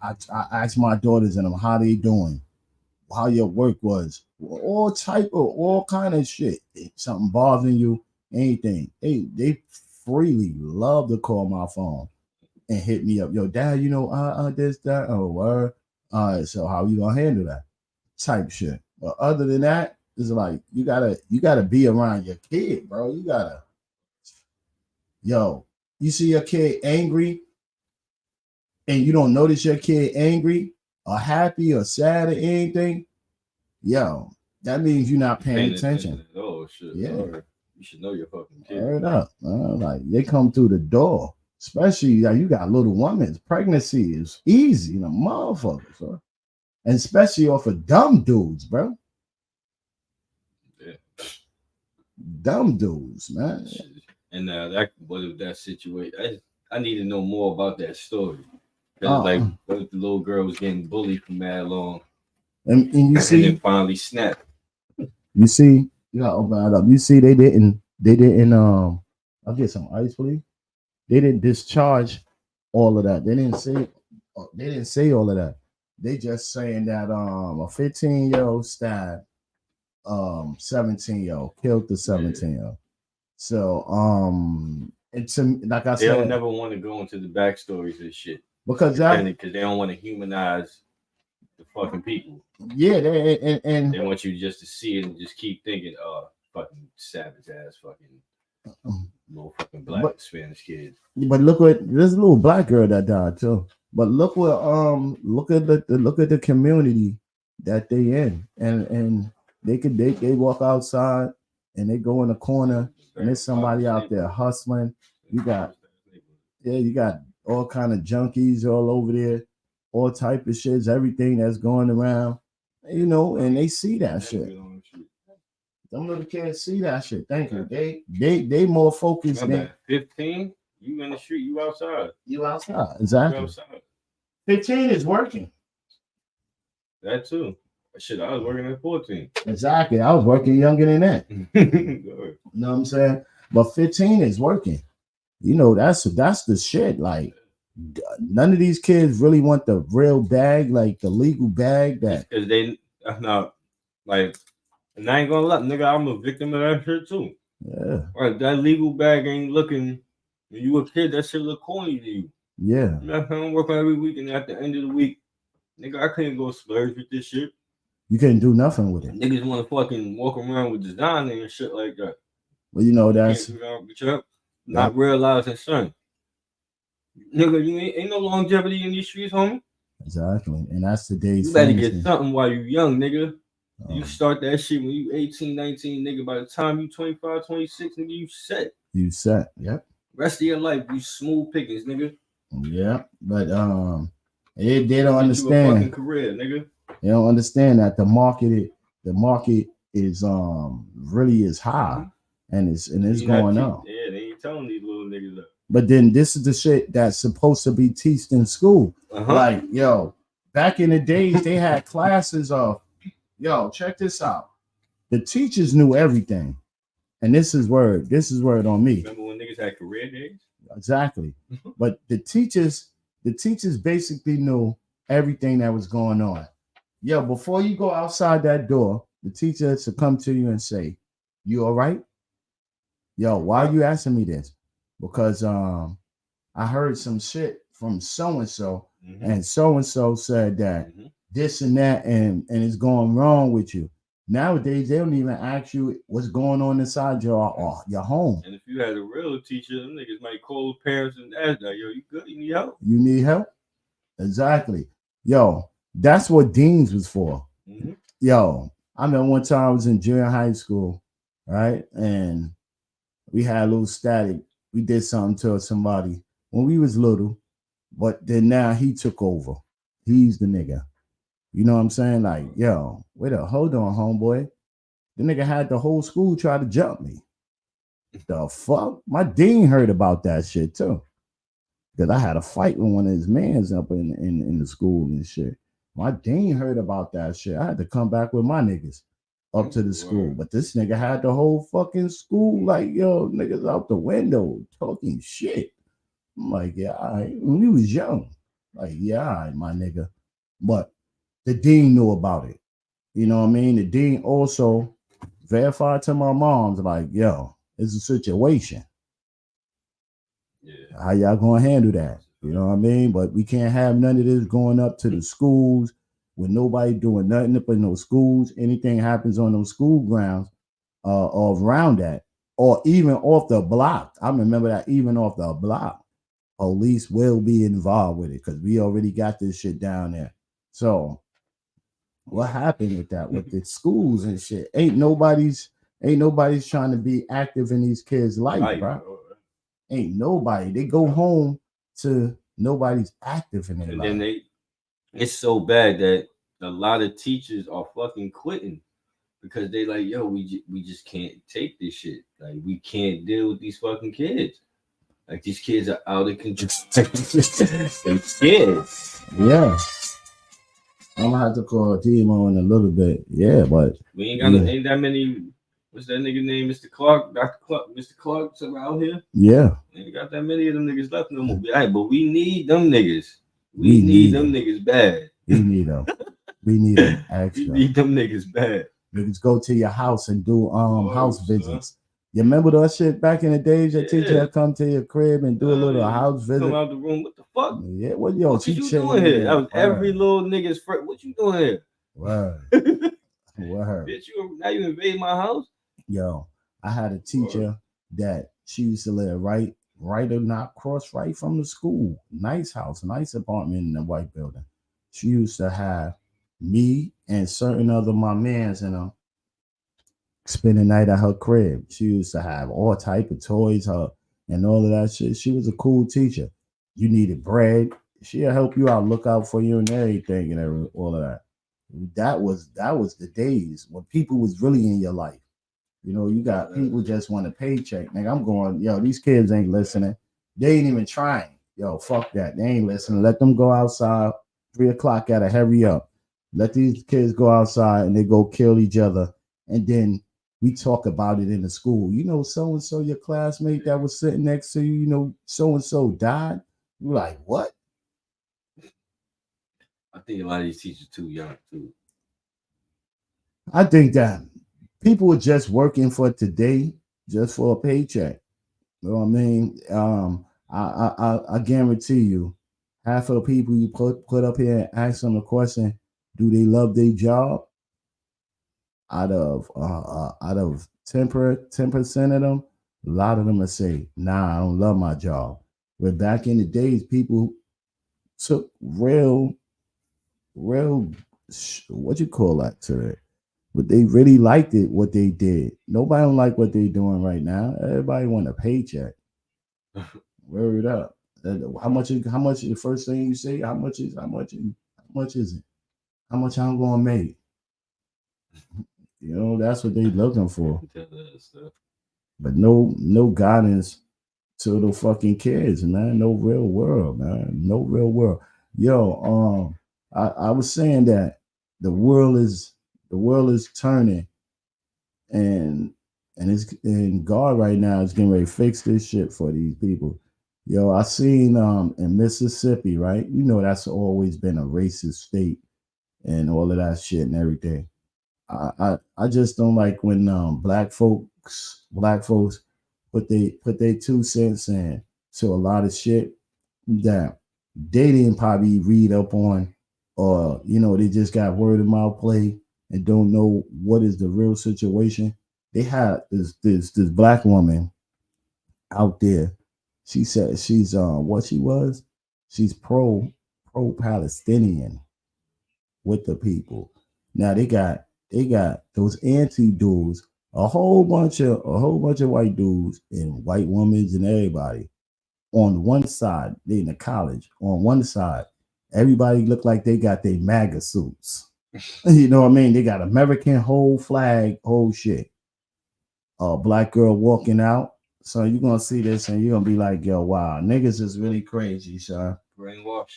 I ask my daughters and them how they doing, how your work was, all kind of shit. Something bothering you, anything. They freely love to call my phone and hit me up. Yo, dad, this, that, oh, word. So how you gonna handle that? Type shit. But other than that, it's like you gotta be around your kid, bro. You see your kid angry and you don't notice your kid angry or happy or sad or anything, that means you're not paying attention. Oh shit. Yeah. You should know your fucking kid. Word up. Like they come through the door. Especially you got little women. Pregnancy is easy, motherfuckers, bro. And especially off of dumb dudes, bro. Yeah. Dumb dudes, man. And that situation, I need to know more about that story. Like, what if the little girl was getting bullied for mad long, And you And see, then finally snap. you gotta open it up. You see, they didn't. I'll get some ice, please. They didn't discharge all of that. They didn't say all of that. They just saying that a 15-year-old stabbed 17-year-old, killed the 17-year-old. So it's like I They don't said, never want to go into the backstories and shit because because they don't want to humanize the fucking people. yeah, and They want you just to see it and just keep thinking, oh, fucking savage ass fucking little fucking black Spanish kid. But look what there's a little black girl that died too. But look what look at the community that they in, and they walk outside and they go in the corner and there's somebody out there hustling. You got all kind of junkies all over there, all type of shits, everything that's going around, and they see that shit. Them little kids see that shit. Thank you. They more focused than 15. You in the street, you outside. You outside. Exactly. You outside. 15 is working. That too. Shit, I was working at 14. Exactly. I was working younger than that. You know what I'm saying? But 15 is working. That's the shit. Like, none of these kids really want the real bag, like the legal bag. That because they not like, and I ain't gonna lie, nigga, I'm a victim of that shit too. Yeah. Right, that legal bag ain't looking. When you a kid, that shit look corny to you. Yeah. I'm working every week, and at the end of the week, nigga, I couldn't go splurge with this shit. You couldn't do nothing with it. Niggas want to fucking walk around with designer and shit like that. Well, that's not realizing, son. Nigga, you ain't no longevity in these streets, homie. Exactly, and that's today's. You better get something while you young, nigga. You start that shit when you 18, 19, nigga. By the time you 25, 26, nigga, you set. You set, yep. Rest of your life, you smooth pickings, nigga. Yeah, but they don't understand. You a fucking career, nigga. They don't understand that the market is really is high, and it's going up. Yeah, they ain't telling these little niggas that. But then this is the shit that's supposed to be taught in school. Like, back in the days, they had classes of, check this out. The teachers knew everything. And this is word on me. Remember when niggas had career days? Exactly. But the teachers basically knew everything that was going on. Before you go outside that door, the teacher should come to you and say, "You all right? Why are you asking me this? Because I heard some shit from so-and-so, and so-and-so said that this and that, and it's going wrong with you." Nowadays, they don't even ask you what's going on inside your home. And if you had a real teacher, them niggas might call parents and ask, "Yo, you good? You need help?" You need help? Exactly. That's what deans was for. I remember one time I was in junior high school, right? And we had a little static. We did something to somebody when we was little, but then now he took over. He's the nigga. You know what I'm saying? Like, hold on, homeboy. The nigga had the whole school try to jump me. The fuck? My dean heard about that shit too. Because I had a fight with one of his mans up in the school and shit. My dean heard about that shit. I had to come back with my niggas up to the school. But this nigga had the whole fucking school like, niggas out the window talking shit. I'm like, yeah, all right. When we was young. Like, yeah, all right, my nigga. But the dean knew about it. You know what I mean? The dean also verified to my mom's like, it's a situation. Yeah. How y'all gonna handle that? You know what I mean? But we can't have none of this going up to the schools with nobody doing nothing up in those schools. Anything happens on those school grounds or around that, or even off the block. I remember that even off the block, police will be involved with it because we already got this shit down there. So what happened with that, with the schools and shit? Ain't nobody's trying to be active in these kids' life, bro. Ain't nobody. They go home to nobody's active in their life. And then it's so bad that a lot of teachers are fucking quitting because they like, we just can't take this shit. Like, we can't deal with these fucking kids. Like, these kids are out of control. They scared. Yeah. I'm gonna have to call Demo in a little bit. Yeah, but We ain't got ain't that many. What's that nigga name? Mr. Clark, Dr. Clark, Mr. Clark, something out here. Yeah, Ain't got that many of them niggas left no more. Right, but we need them niggas. We We need need them niggas bad. we need them. We need them We extra. need them niggas bad. Niggas go to your house and do house son. visits. You remember that shit back in the days? Your teacher Yeah. had come to your crib and do a little house Come visit. out the room. What the fuck? Yeah, what yo? What She you chilling doing here? in That was there. every little nigga's friend. What you doing here? Word. Word. Bitch, now you invade my house? Yo, I had a teacher that she used to live right or not cross right from the school. Nice house, nice apartment in the white building. She used to have me and certain other my mans in them spend the night at her crib. She used to have all type of toys, and all of that shit. She was a cool teacher. You needed bread, she'll help you out, look out for you and everything and all of that. That was the days when people was really in your life. You know, you got people just want a paycheck. Nigga, I'm going, yo, these kids ain't listening. They ain't even trying. Yo, fuck that. They ain't listening. Let them go outside. 3:00 gotta hurry up. Let these kids go outside and they go kill each other. And then we talk about it in the school. You know, so and so, your classmate that was sitting next to you, you know, so and so died. You're like, what? I think a lot of these teachers too young too. I think that people are just working for today, just for a paycheck. You know what I mean? I guarantee you, half of the people you put up here and ask them the question, do they love their job? Out of 10% of them, a lot of them will say, nah, I don't love my job. But back in the days, people took real what you call that today? But they really liked it, what they did. Nobody don't like what they doing right now. Everybody want a paycheck. Word up. How much is the first thing you say? How much is it? How much I'm gonna make? You know, that's what they looking for. But no guidance to the fucking kids, man. No real world, man. No real world. Yo, I was saying that the world is turning, and God right now is getting ready to fix this shit for these people. Yo, I seen in Mississippi, right? You know that's always been a racist state and all of that shit and everything. I just don't like when black folks put they 2 cents in to a lot of shit that they didn't probably read up on, or you know, they just got word of mouth play and don't know what is the real situation. They had this black woman out there. She said she's what she was. She's pro Palestinian with the people. Now they got those anti dudes, a whole bunch of white dudes and white women and everybody on one side. They in the college on one side. Everybody look like they got their MAGA suits. You know what I mean? They got American whole flag, whole shit. A black girl walking out. So you're gonna see this and you're gonna be like, yo, wow, niggas is really crazy, son. Brainwash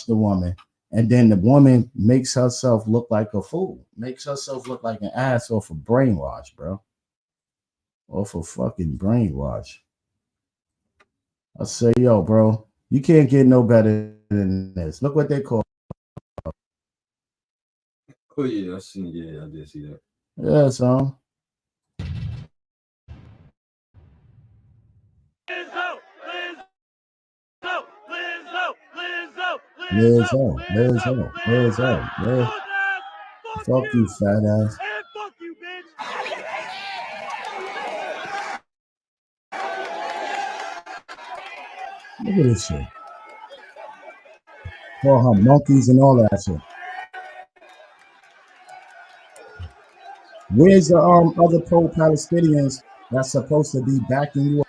the woman. And then the woman makes herself look like a fool, makes herself look like an ass off of brainwash, bro. Off of fucking brainwash. I say, yo, bro, you can't get no better than this. Look what they call. Oh yeah, I did see that. Yeah, son. Lizzo. Fuck you, fat ass. And fuck you, bitch. Look at this shit. Call her monkeys and all that shit. Where's the other pro-Palestinians that's supposed to be backing you up?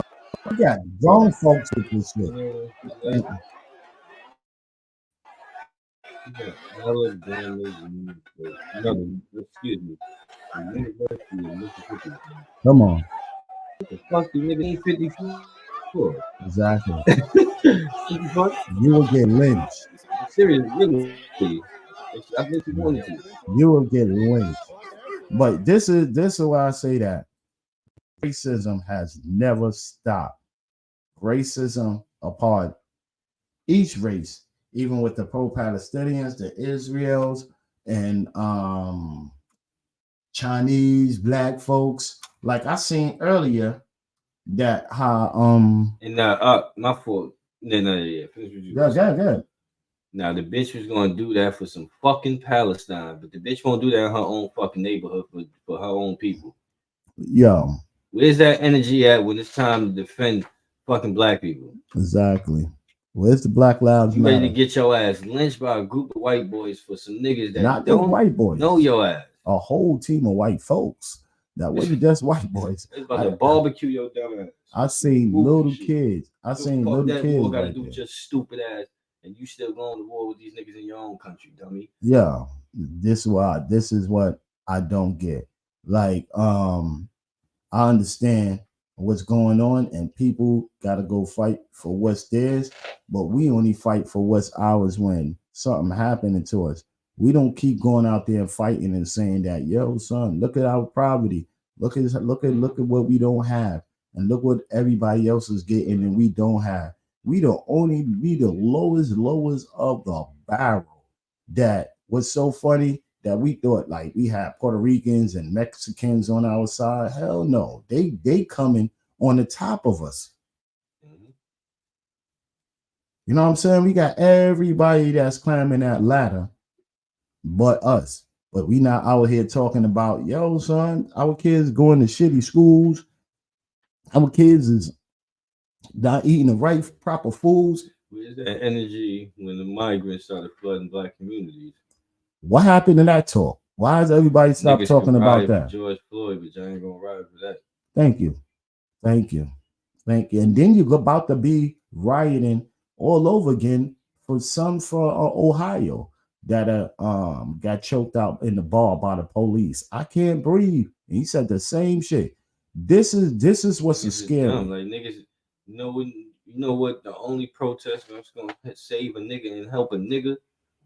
You got grown folks with this shit. Excuse me. The University of Mississippi. Come on. What the fuck, you nigga ain't 50 feet? for? Exactly. Fuck? You will get lynched. Serious, really. I think she wanted to. You will get lynched. But this is why I say that racism has never stopped. Racism upon each race, even with the pro-Palestinians, the Israels, and Chinese black folks. Like I seen earlier that how And my fault. No, yeah. Finish what you were good, saying. good, good. Now the bitch was gonna do that for some fucking Palestine, but the bitch won't do that in her own fucking neighborhood for her own people. Yo, Where's that energy at when it's time to defend fucking black people? exactly. Where's the Black Lives You ready to Matter? get your ass lynched by a group of white boys for some niggas that Not just don't white boys. know your ass. A whole team of white folks. That wasn't just white boys. It's about to barbecue your dumb ass. I seen Move little shit. kids. I seen Fuck little that kids war got to right do there. with your stupid ass, and you still going to war with these niggas in your own country, dummy. Yeah, this is what I don't get. Like, I understand what's going on, and people gotta go fight for what's theirs, but we only fight for what's ours when something happening to us. We don't keep going out there and fighting and saying that, yo, son, look at our poverty, look at what we don't have, and look what everybody else is getting and we don't have. We the lowest of the barrel. That was so funny that we thought like we had Puerto Ricans and Mexicans on our side. Hell no, they coming on the top of us. You know what I'm saying? We got everybody that's climbing that ladder, but us. But we not out here talking about, yo, son, our kids going to shitty schools. Our kids is not eating the right proper foods. Where's that energy when the migrants started flooding black communities? What happened in that talk? Why does everybody stop Niggas talking can about ride for that? George Floyd, but y'all ain't gonna ride for that. Thank you. Thank you. Thank you. And then you're about to be rioting all over again for Ohio that got choked out in the bar by the police. I can't breathe. And he said the same shit. This is what's Niggas scary. dumb. Like niggas, you know what? The only protest that's gonna save a nigga and help a nigga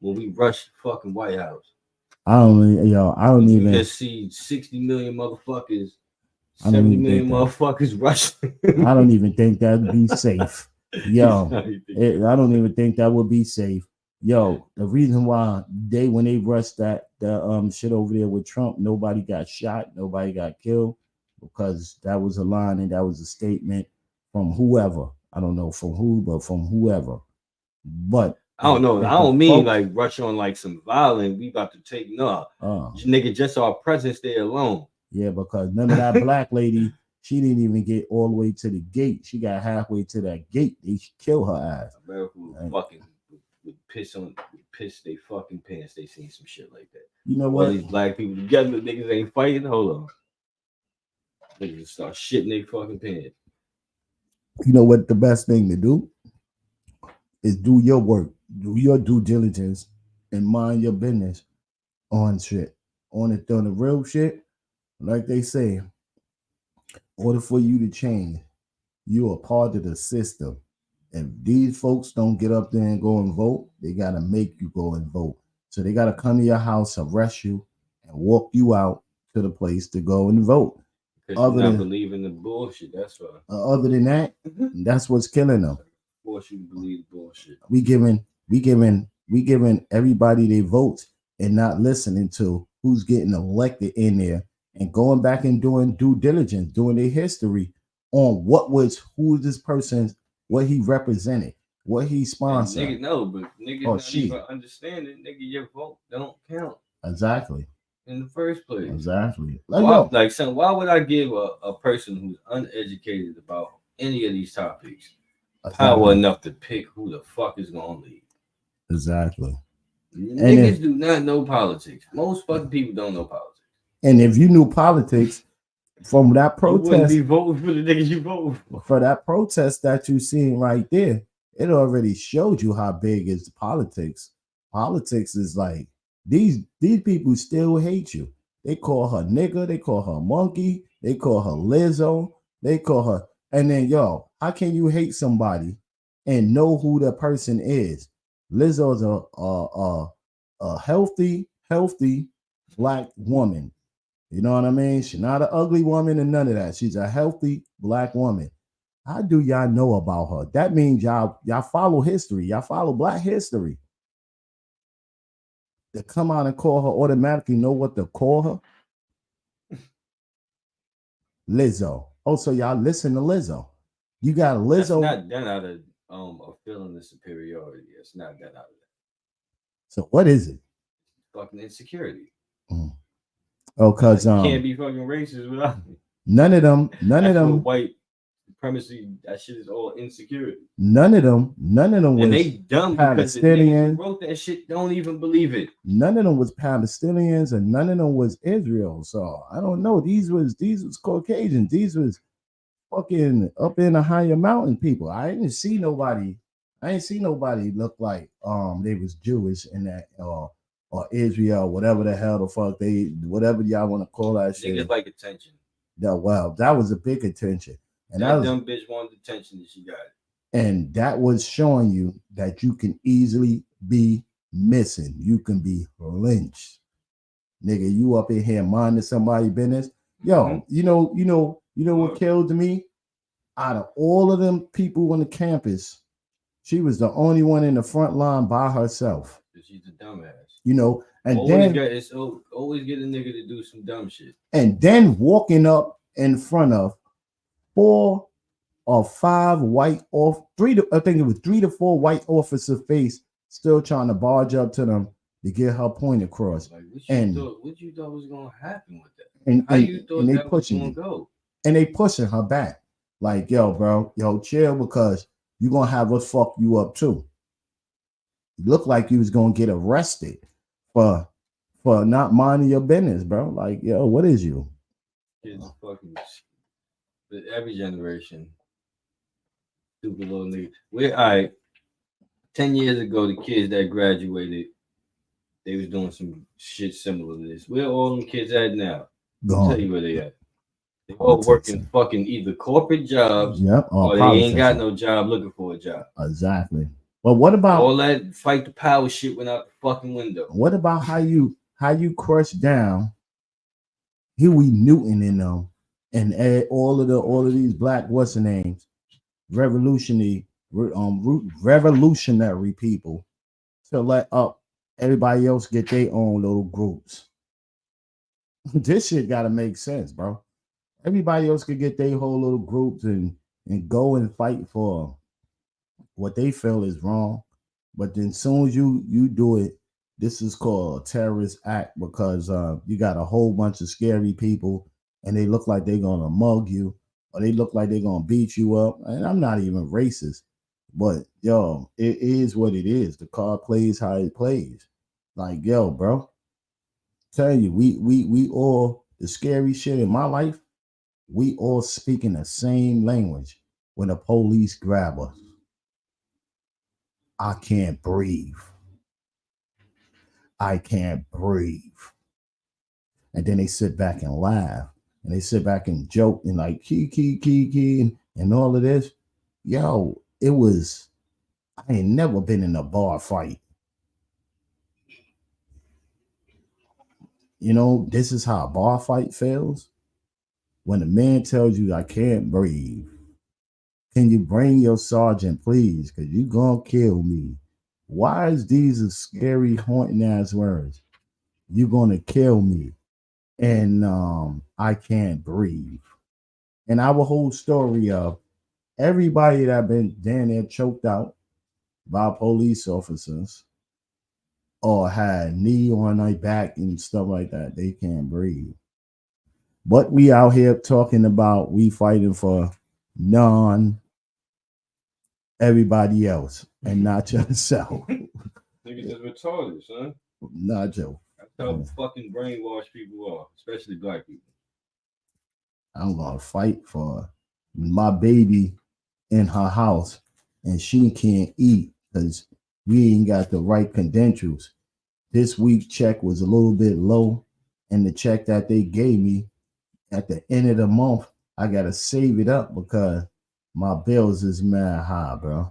when we rush the fucking White House. I don't even just see 60 million motherfuckers, 70 million motherfuckers rushing. I don't even think that'd be safe. Yo, I don't even think that would be safe. Yo, the reason why when they rushed the shit over there with Trump, nobody got shot, nobody got killed, because that was a line and that was a statement from whoever. I don't know from who, but from whoever. But I don't know. I don't mean like rush on like some violent. We about to take nigga, just our presence there alone. Yeah, because none of that black lady, she didn't even get all the way to the gate. She got halfway to that gate. They kill her ass. America fucking would piss they fucking pants. They seen some shit like that. You know what? All these black people together, niggas ain't fighting. Hold on. Niggas start shitting they fucking pants. You know what the best thing to do is do your work, do your due diligence, and mind your business on shit. On the real shit, like they say, in order for you to change, you are part of the system. If these folks don't get up there and go and vote, they gotta make you go and vote. So they gotta come to your house, arrest you, and walk you out to the place to go and vote. Because you not believing the bullshit. That's why. Other than that, that's what's killing them. Force you to believe the bullshit. We giving everybody their votes and not listening to who's getting elected in there and going back and doing due diligence, doing their history on who this person, what he represented, what he sponsored. Niggas know, but niggas not even understand it. Nigga, your vote don't count. Exactly. In the first place. Exactly. Why would I give a person who's uneducated about any of these topics power enough to pick who the fuck is gonna lead? Exactly. Niggas do not know politics. Most fucking people don't know politics. And if you knew politics from that protest, you wouldn't be voting for the niggas you vote for that protest that you seen right there. It already showed you how big is politics. Politics is like these people still hate you. They call her nigger, they call her monkey, they call her Lizzo, they call her And then, yo, how can you hate somebody and know who the person is? Lizzo's a healthy black woman. You know what I mean? She's not an ugly woman and none of that. She's a healthy black woman. How do y'all know about her? That means y'all follow history. Y'all follow black history. To come out and call her automatically know what to call her? Lizzo. Oh, so y'all listen to Lizzo. You got Lizzo. That's not done out of a feeling of superiority. It's not done out of that. So what is it? Fucking insecurity. Oh, cause you can't be fucking racist without me. None of them. White supremacy. That shit is all insecurity. None of them. And was they dumb because the niggas who wrote that shit don't even believe it. None of them was Palestinians, and none of them was Israel. So I don't know. These was Caucasians. These was fucking up in the higher mountain people. I didn't see nobody look like they was Jewish in that or Israel, whatever the hell the fuck whatever y'all want to call that shit. Niggas like attention. That was a big attention. And that dumb bitch wanted attention and she got it. And that was showing you that you can easily be missing. You can be lynched. Nigga, you up in here minding somebody's business. Yo, you know what killed me? Out of all of them people on the campus, she was the only one in the front line by herself. She's a dumbass. You know, and always get a nigga to do some dumb shit. And then walking up in front of 4 or 5 white off 3 to 4 white officers' face, still trying to barge up to them to get her point across. Like, what you thought was gonna happen with that? And how you thought that was gonna go? And they pushing her back. Like, yo, bro, chill, because you're gonna have us fuck you up too. You look like you was gonna get arrested for not minding your business, bro. Like, yo, what is you? Kids fucking every generation. Stupid little nigga. All right. 10 years ago, the kids that graduated, they was doing some shit similar to this. Where all them kids at now? I'll tell you where they at. They all working fucking either corporate jobs, or they ain't got no job looking for a job. Exactly. But what about all that fight the power shit went out the fucking window? What about how you crush down Huey Newton in them and add all of these black names, revolutionary people, to let up everybody else get their own little groups? This shit gotta make sense, bro. Everybody else could get their whole little groups and go and fight for what they feel is wrong. But then as soon as you do it, this is called a terrorist act, because you got a whole bunch of scary people and they look like they're gonna mug you, or they look like they're gonna beat you up. And I'm not even racist, but yo, it is what it is. The card plays how it plays. Like, yo, bro, tell you, we all, the scary shit in my life, we all speaking the same language. When the police grab us, I can't breathe. I can't breathe. And then they sit back and laugh, and they sit back and joke and like key and all of this. Yo, I ain't never been in a bar fight. You know, this is how a bar fight feels. When a man tells you, I can't breathe, can you bring your sergeant, please? Because you gonna kill me. Why is these a scary, haunting ass words? You gonna kill me. And I can't breathe. And our whole story of everybody that been down there choked out by police officers or had knee on their back and stuff like that, they can't breathe. But we out here talking about we fighting for everybody else and not yourself. Niggas is retarded, son. Not Joe. That's how fucking brainwashed people are, especially black people. I'm gonna fight for my baby in her house, and she can't eat because we ain't got the right credentials. This week's check was a little bit low, and the check that they gave me at the end of the month, I gotta save it up because My bills is mad high, bro.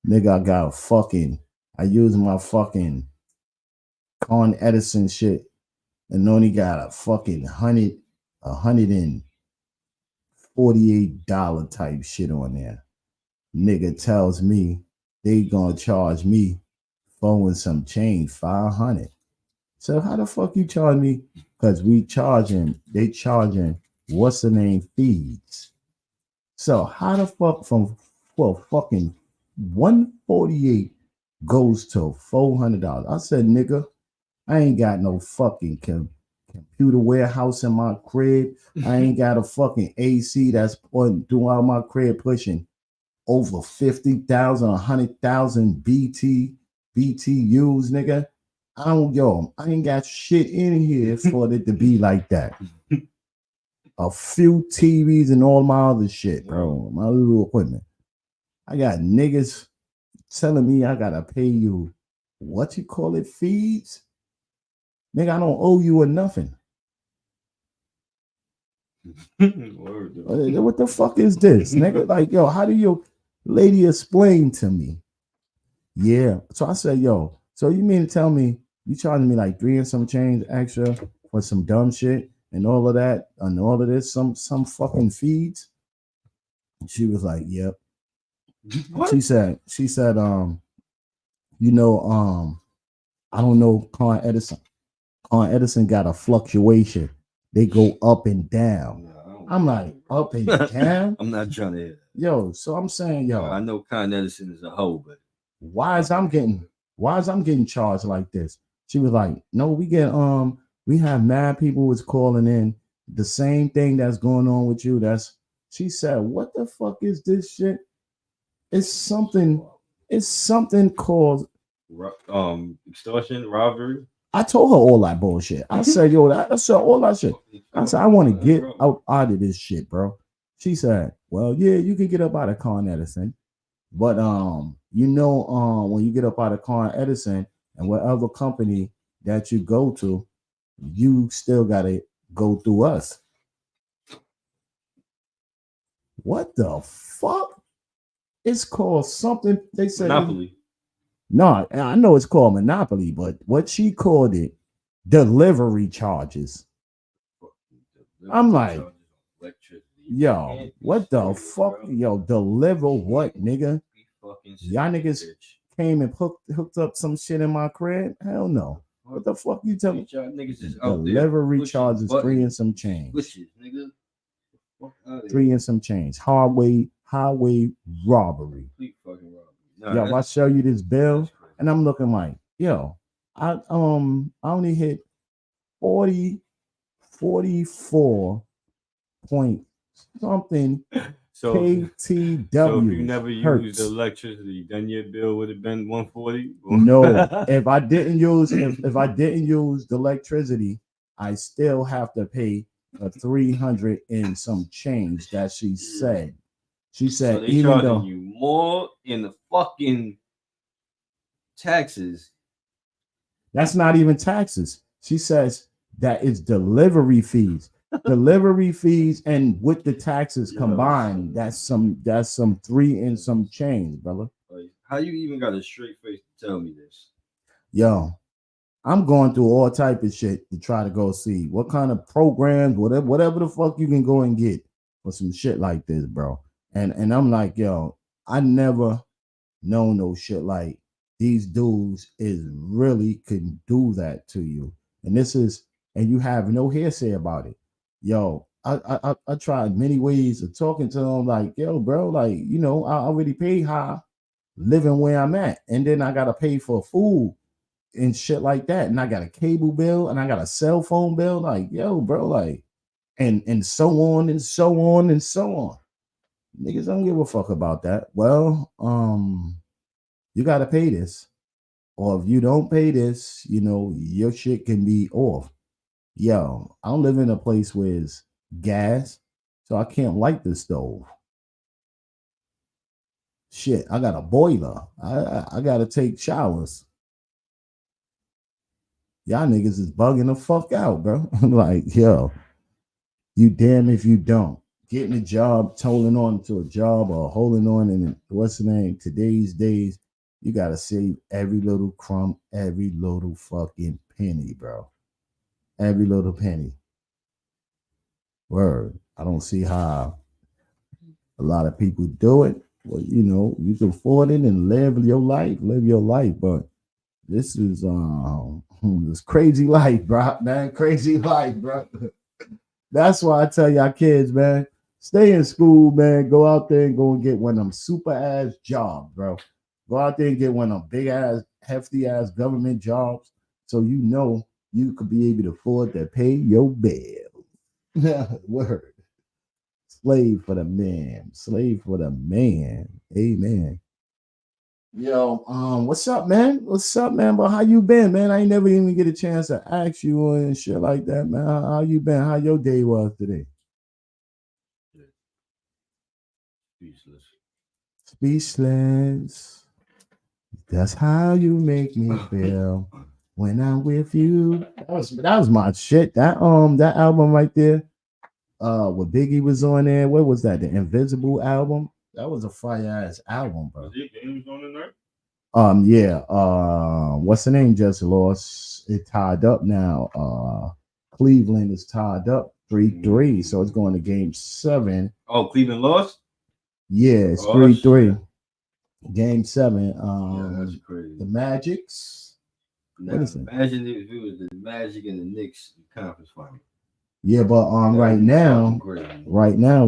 Nigga, I use my fucking Con Edison shit and only got a fucking $148 type shit on there. Nigga tells me they gonna charge me phone and some change, 500. So how the fuck you charge me? Cause they charging what's the name fees. So how the fuck from fucking 148 goes to $400? I said, nigga, I ain't got no fucking computer warehouse in my crib. I ain't got a fucking AC that's putting throughout my crib pushing over 50,000, 100,000 BTUs, nigga. I ain't got shit in here for it to be like that. A few TVs and all my other shit, bro. My little equipment. I got niggas telling me I gotta pay you what you call it, fees? Nigga, I don't owe you a nothing. What the fuck is this, nigga? Like, yo, how do your lady explain to me? Yeah. So I said, yo, so you mean to tell me you charging me like 3 and some change extra for some dumb shit and all of that and all of this, some fucking feeds? She was like, yep. What? She said, I don't know, Con Edison. Con Edison got a fluctuation. They go up and down. I'm like, up and down? I'm not trying to hear that. Yo, so I'm saying, yo, I know Con Edison is a hoe, but why is I'm getting charged like this? She was like, no, we have mad people was calling in the same thing that's going on with you. She said, what the fuck is this shit? It's something called extortion, robbery. I told her all that bullshit. I said, yo, I said all that shit. I said, I want to get out of this shit, bro. She said, well, yeah, you can get up out of Con Edison. But when you get up out of Con Edison and whatever company that you go to, you still gotta go through us. What the fuck? It's called something. They say Monopoly. No, I know it's called Monopoly, but what she called it, delivery charges. I'm like, yo, what the fuck? Yo, deliver what, nigga? Y'all niggas came and hooked up some shit in my crib? Hell no. What the fuck you tell me? Delivery charges, 3 and some change. 3 and some change. Highway robbery. Yo, if I show you this bill, and I'm looking like, yo, I only hit 44 point something KTW. So if you never used electricity, then your bill would have been 140. No, if I didn't use the electricity, I still have to pay 300 and some change that she said. She said, so even though you more in the fucking taxes. That's not even taxes. She says that it's delivery fees. Delivery fees and with the taxes combined, that's some 3 and some change, brother. How you even got a straight face to tell me this? Yo, I'm going through all type of shit to try to go see what kind of programs, whatever the fuck you can go and get for some shit like this, bro. And I'm like, yo, I never known no shit like these dudes is really can do that to you. And you have no hearsay about it. Yo, I tried many ways of talking to them, like, yo, bro, like, I already paid high living where I'm at. And then I gotta pay for food and shit like that. And I got a cable bill and I got a cell phone bill. Like, yo, bro, like, and so on and so on and so on. Niggas don't give a fuck about that. Well, you gotta pay this. Or if you don't pay this, your shit can be off. Yo, I don't live in a place where it's gas, so I can't light the stove. Shit, I got a boiler. I gotta take showers. Y'all niggas is bugging the fuck out, bro. I'm like, yo, you damn if you don't. getting a job, holding on to a job, or holding on in what's the name? Today's days, you gotta save every little crumb, every little fucking penny, bro. Every little penny. Word. I don't see how a lot of people do it. Well, you can afford it and live your life, but this is this crazy life, bro, man. Crazy life, bro. That's why I tell y'all kids, man, stay in school, man. Go out there and go and get one of them super ass jobs, bro. Go out there and get one of them big ass, hefty ass government jobs, so you could be able to afford to pay your bill. Word. Slave for the man. Slave for the man. Amen. Yo, what's up, man? What's up, man? But how you been, man? I ain't never even get a chance to ask you and shit like that, man. How you been? How your day was today? Speechless. That's how you make me feel when I'm with you. That was my shit. That album right there. What Biggie was on there. What was that? The Invisible album. That was a fire ass album, bro. Yeah. What's the name? Just lost. It tied up now. Cleveland is tied up 3-3, so it's going to game 7. Oh, Cleveland lost? Yeah, it's 3-3. Game 7. That's crazy. The Magics. Now, imagine if it was the Magic and the Knicks conference final. Yeah, but right now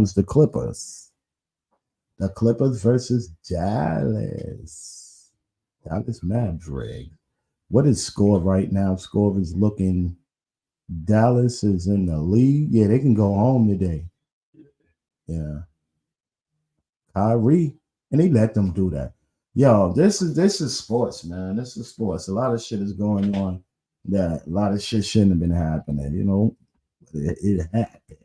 it's the Clippers. The Clippers versus Dallas. Dallas Mavericks. What is score right now? Score is looking. Dallas is in the lead. Yeah, they can go home today. Yeah. Kyrie. And they let them do that. Yo, this is sports, man. This is sports. A lot of shit is going on that a lot of shit shouldn't have been happening, It happens.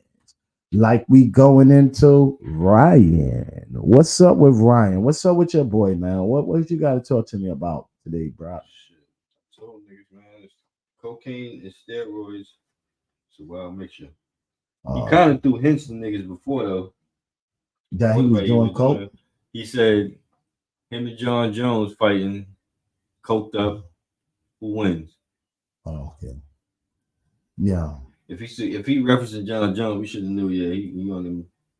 Like we going into Ryan. What's up with Ryan? What's up with your boy, man? What you got to talk to me about today, bro? Shit. So niggas, man, it's cocaine and steroids. It's a wild mixture. He kind of threw hints to niggas before though. That he was doing coke. He said him and John Jones fighting, coked up. Who wins? Oh, okay. Yeah. If he referencing John Jones, we should have knew. Yeah, he on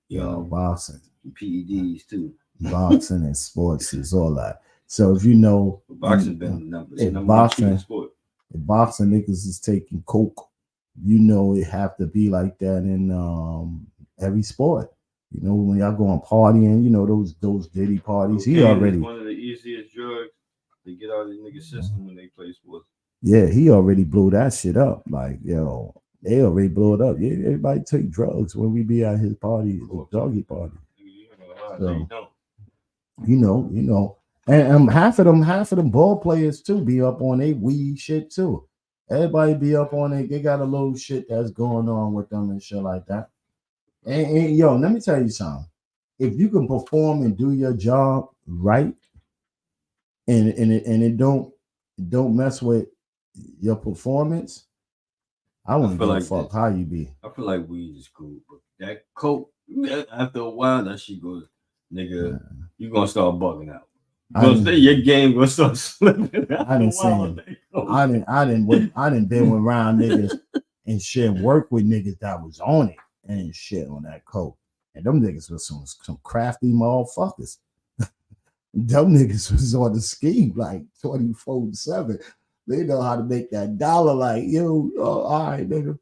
them. Boxing, PEDs too. Boxing and sports is all that. So if you know, boxing been the numbers. If boxing niggas is taking coke, it have to be like that in every sport. When y'all going partying, those Diddy parties. Cocaine he already is one of the easiest drugs to get out of the nigga system when they play sports. Yeah, he already blew that shit up. Like, they already blew it up. Yeah, everybody take drugs when we be at his party, the doggy party. So, and half of them ball players too be up on their weed shit too. Everybody be up on it. They got a little shit that's going on with them and shit like that. And let me tell you something. If you can perform and do your job right, and it don't mess with your performance, I wouldn't give a fuck how you be. I feel like weed is cool, but that coke, after a while, that shit goes, nigga, you gonna start bugging out. Your game gonna start slipping. I didn't been around niggas and shit, work with niggas that was on it and shit on that coke. And them niggas was some crafty motherfuckers. Them niggas was on the scheme like 24/7. They know how to make that dollar like, all right, nigga.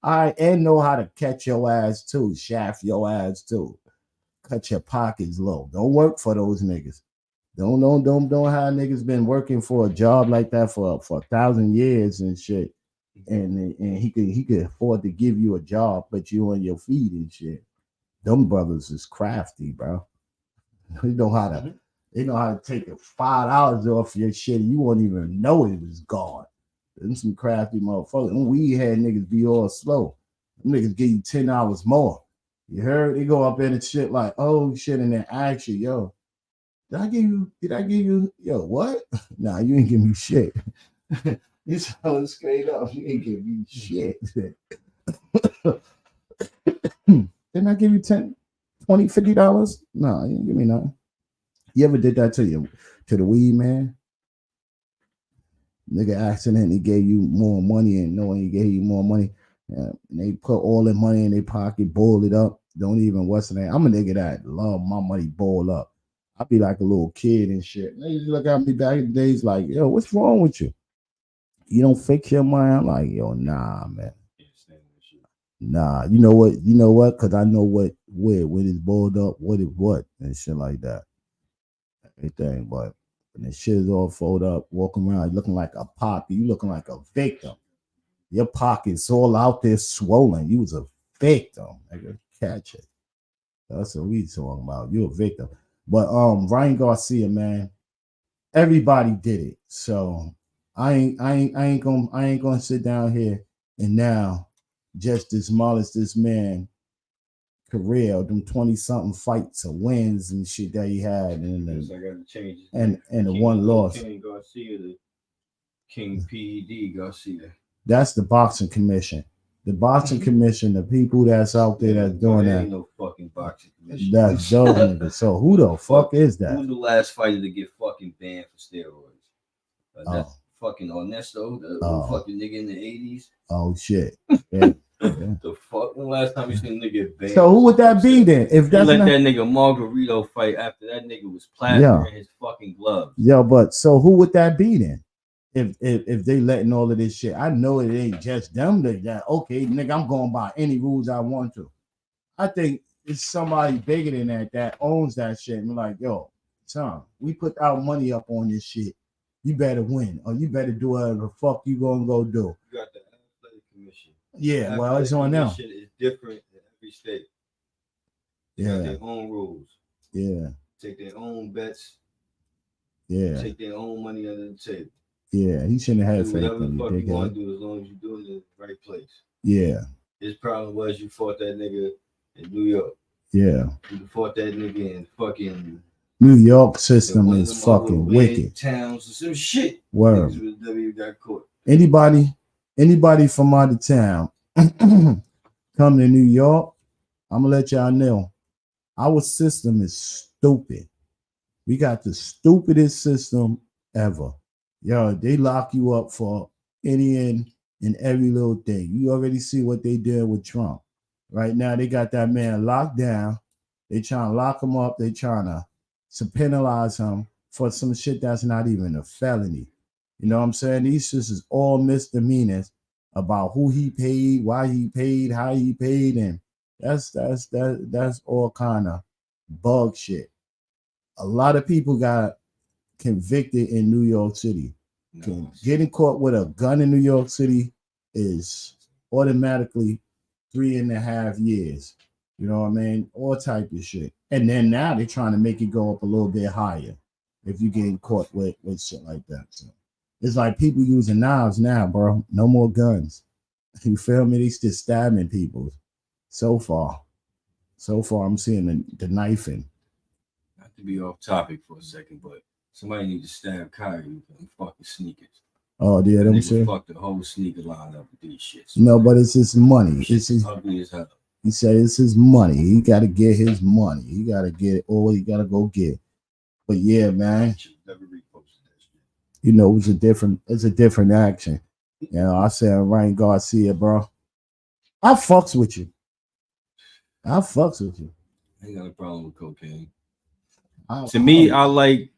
All right, and know how to catch your ass too, shaft your ass too. Cut your pockets low. Don't work for those niggas. Don't have niggas been working for a job like that for 1,000 years and shit. And he could afford to give you a job, but you on your feet and shit. Them brothers is crafty, bro. They know how to take $5 off your shit. You won't even know it was gone. Them some crafty motherfuckers. Them weed head niggas be all slow. Them niggas give you 10 hours more. You heard? They go up in and shit like, oh shit, and then ask you, yo, did I give you, what? Nah, you ain't give me shit. You so straight up, you ain't give me shit. Didn't I give you 10? $20, $50? No, you didn't give me nothing. You ever did that to the weed man? Nigga accidentally gave you more money and knowing he gave you more money. And they put all their money in their pocket, boil it up. Don't even what's the name? I'm a nigga that love my money boiled up. I be like a little kid and shit. They used to look at me back in the days like, yo, what's wrong with you? You don't fix your mind? I'm like, yo, nah, man. Nah, you know what? You know what? Because I know what when it's boiled up, what and shit like that. Everything, but when the shit is all folded up, walking around looking like a poppy, you looking like a victim. Your pocket's all out there swollen. You was a victim. Nigga, catch it. That's what we talking about. You a victim. But Ryan Garcia, man, everybody did it. So I ain't gonna sit down here and now just demolish this man career, them 20-something fights or wins and shit that he had, and I got to change it. And the one loss. King Garcia to King PED Garcia. That's the boxing commission. The boxing commission, the people that's out there that's doing that. Ain't no fucking boxing commission. That's those niggas. So who the fuck is that? Who's the last fighter to get fucking banned for steroids? That's fucking Ernesto, the fucking nigga in the 80s. Oh shit. Yeah. The fuck? When the last time you seen a nigga get banned? So who would that be then? If that's let that nigga Margarito fight after that nigga was plastered in his fucking gloves. Yeah, but so who would that be then? If they letting all of this shit, I know it ain't just them that okay, nigga, I'm going by any rules I want to. I think it's somebody bigger than that owns that shit and like, yo, son, we put our money up on this shit. You better win, or you better do whatever the fuck you gonna go do. You got the athletic commission. Yeah, well, it's on them. Shit is different in every state. They got their own rules. Yeah. Take their own bets. Yeah. Take their own money under the table. Yeah, he shouldn't have had faith whatever in the fuck you. You want to do as long as you do it in the right place. Yeah. His problem was you fought that nigga in New York. Yeah. You fought that nigga in fucking New York system is fucking wicked. Towns or some shit. Word. Got caught. Anybody from out of town come to New York, I'm gonna let y'all know our system is stupid. We got the stupidest system ever. Yo, they lock you up for any and every little thing. You already see what they did with Trump. Right now, they got that man locked down. They trying to lock him up. They trying to penalize him for some shit that's not even a felony. You know what I'm saying? These shits is all misdemeanors about who he paid, why he paid, how he paid, and that's all kind of bug shit. A lot of people got convicted in New York City. No. Getting caught with a gun in New York City is automatically 3.5 years. You know what I mean? All type of shit. And then now they're trying to make it go up a little bit higher if you're getting caught with shit like that. So it's like people using knives now, bro. No more guns. You feel me? They still stabbing people. So far, I'm seeing the knifing. Not to be off topic for a second, but somebody need to stab Kyrie with them fucking sneakers. Oh, yeah, them shit. Fuck the whole sneaker line up with these shits. No, but it's his money. It's his, ugly as hell. He said it's his money. He got to get his money. He got to get it, or he got to go get it. But yeah, man. You know, it's a different action. You know, I said Ryan Garcia, bro. I fucks with you. I ain't got a problem with cocaine. To me, I like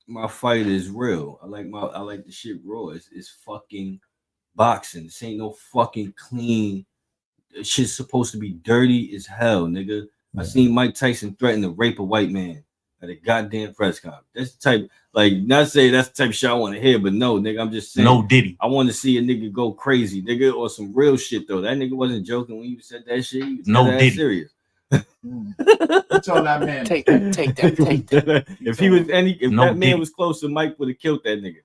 my fight is real. I like the shit raw. It's fucking boxing. This ain't no fucking clean. This shit's supposed to be dirty as hell, nigga. Yeah. I seen Mike Tyson threaten to rape a white man at a goddamn press conference. That's the type, like, not say that's the type of shit I want to hear, but no, nigga, I'm just saying. No Diddy. I want to see a nigga go crazy, nigga, or some real shit though. That nigga wasn't joking when he said that shit. He was no Diddy. Serious. What's on that man? Take that. If that man was closer, Mike would have killed that nigga.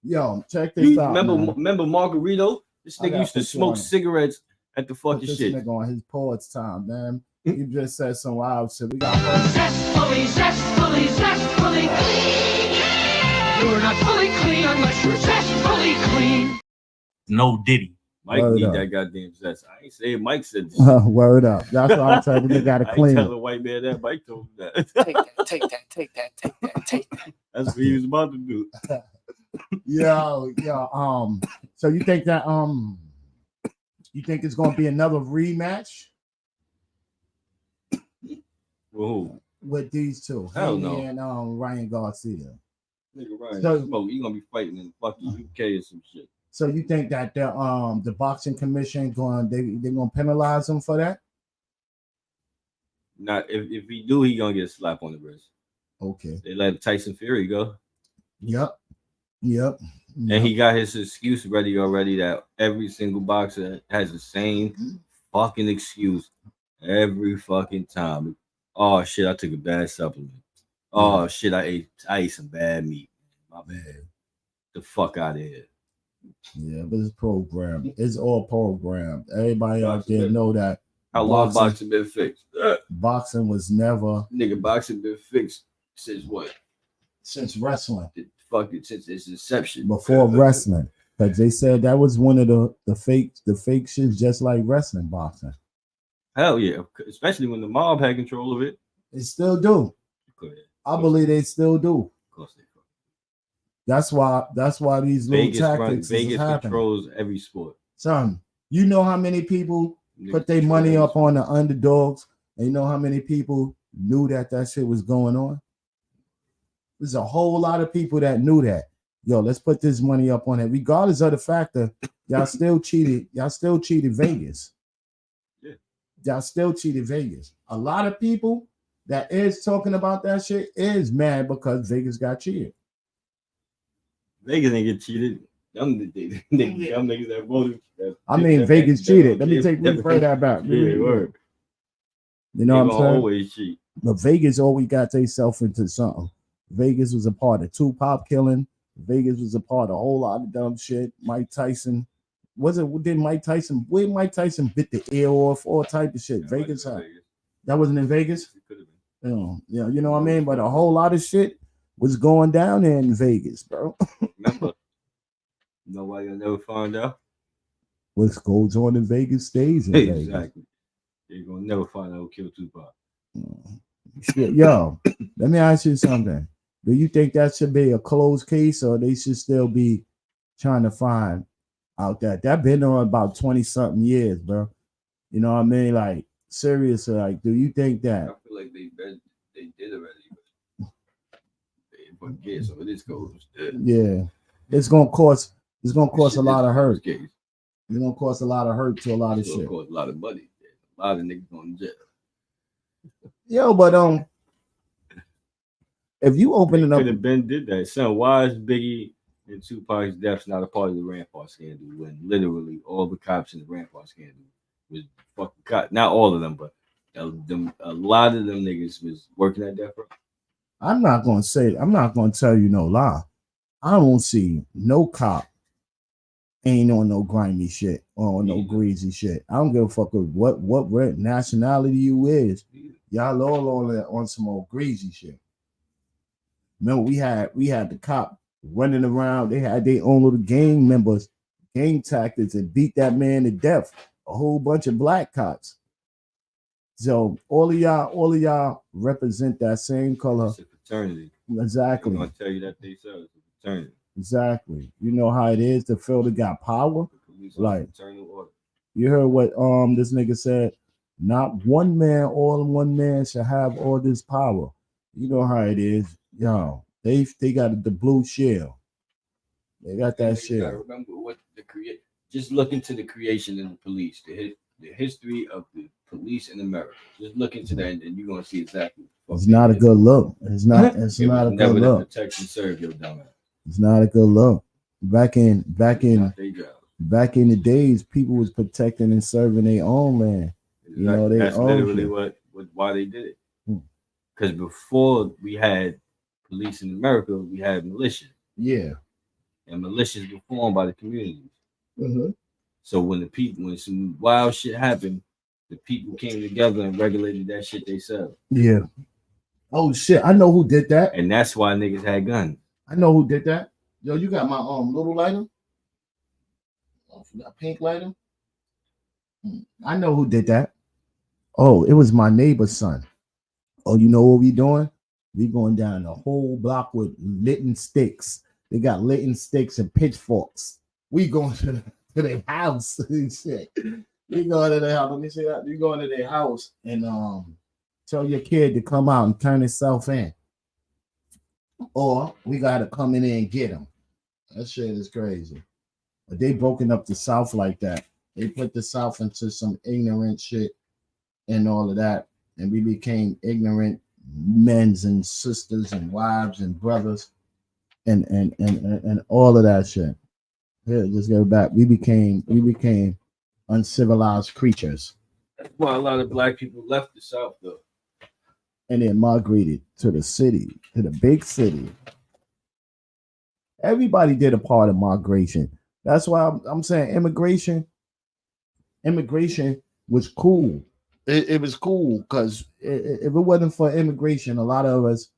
Yo, check this out. Remember Margarito? This nigga used to smoke cigarettes at the fucking shit. This nigga on his poet's time, man. He just said some wild shit. We got zestfully clean. You're not fully clean unless you're zestfully clean. No Diddy. Mike Word need up. that goddamn zest. I ain't saying Mike said this. Word up. That's what I'm telling you. They got to I ain't clean telling it. a white man that. Mike told him that. Take that, take that, take that, take that, take that. That's what he was about to do. Yo. So you think that you think it's gonna be another rematch Whoa. with these two? Hell Haney no. and Ryan Garcia. Nigga, Ryan, So- smoke. You gonna be fighting in fucking UK or some shit. So you think that the boxing commission they're gonna penalize him for that? Not if he do, he gonna get a slap on the wrist. Okay. They let Tyson Fury go. Yep. And he got his excuse ready already that every single boxer has the same fucking excuse every fucking time. Oh shit, I took a bad supplement. Oh shit, I ate some bad meat. My bad. The fuck out of here. Yeah, but it's programmed. It's all programmed. Everybody out there know that How long boxing been fixed? boxing was never Nigga, boxing been fixed since what? since wrestling. Fucking since its inception. Before wrestling. Because they said that was one of the fake shits, just like wrestling boxing. Hell yeah. Especially when the mob had control of it. They still do. I believe they still do. Of course they fuck. That's why these little tactics Vegas is happening. controls every sport. Son, you know how many people put their money up on the underdogs, and you know how many people knew that shit was going on? There's a whole lot of people that knew that. Yo, let's put this money up on it. Regardless of the factor, y'all still cheated. Y'all still cheated Vegas. Yeah. Y'all still cheated Vegas. A lot of people that is talking about that shit is mad because Vegas got cheated. Vegas ain't get cheated. Them niggas that voted. I mean, Vegas cheated. Let me refer that back. Yeah, word. You know what I'm saying? Always cheat. But Vegas always got themselves into something. Vegas was a part of Tupac killing. Vegas was a part of a whole lot of dumb shit. Mike Tyson. Where Mike Tyson bit the ear off, all type of shit. Vegas. That wasn't in Vegas? It could have been. Yeah, you know what I mean? But a whole lot of shit was going down there in Vegas, bro. Remember? You know why you'll never find out? What goes on in Vegas stays in Vegas. Exactly. You're gonna never find out who killed Tupac. Yo, let me ask you something. Do you think that should be a closed case, or they should still be trying to find out that been on about 20-something years, bro? You know what I mean? Like, seriously, like, do you think that? I feel like they did already, but yeah, so it is closed. Yeah, it's gonna cost a lot of hurt. It's gonna cost a lot of hurt to a lot of shit. It's gonna cost a lot of money. A lot of niggas going to jail. Yo, but if you open it up, could have been did that. Son, why is Biggie and Tupac's deaths not a part of the Rampart scandal when literally all the cops in the Rampart scandal was fucking caught? Not all of them, but a lot of them niggas was working at death row. I'm not gonna tell you no lie. I don't see no cop ain't on no grimy shit or no greasy shit. I don't give a fuck with what nationality you is. Y'all all on some old greasy shit. Remember, we had the cop running around. They had their own little gang members, gang tactics, and beat that man to death. A whole bunch of black cops. So all of y'all represent that same color. It's a fraternity. Exactly. I'm gonna tell you that they said it's a fraternity. Exactly. You know how it is to feel they got power. Like, fraternal order. You heard what this nigga said? Not one man, all in one man shall have all this power. You know how it is. Yo, they got the blue shell. They got that shit. Remember what just look into the creation of the police, the history of the police in America. Just look into that, and you're gonna see exactly. It's not a good look. It's not a good look. Protect and serve your dumb ass. It's not a good look. Back in the days, people was protecting and serving their own land. Exactly. You know, that's literally why they did it. Because before we had police in America, we had militia. Yeah. And militias were formed by the communities. Mm-hmm. So when some wild shit happened, the people came together and regulated that shit themselves. Yeah. Oh shit! I know who did that. And that's why niggas had guns. I know who did that. Yo, you got my little lighter? You got pink lighter? I know who did that. Oh, it was my neighbor's son. Oh, you know what we doing? We going down the whole block with lit sticks. They got lit sticks and pitchforks. We going to their house. Shit. We going to their house. Let me see that. We going to their house and tell your kid to come out and turn himself in. Or we gotta come in there and get him. That shit is crazy. But they broken up the South like that. They put the South into some ignorant shit and all of that. And we became ignorant men's and sisters and wives and brothers and all of that shit. Here, just go back. We became uncivilized creatures. That's why a lot of black people left the South though. And then migrated to the city, to the big city. Everybody did a part of migration. That's why I'm saying immigration was cool. It was cool because if it wasn't for immigration, a lot of us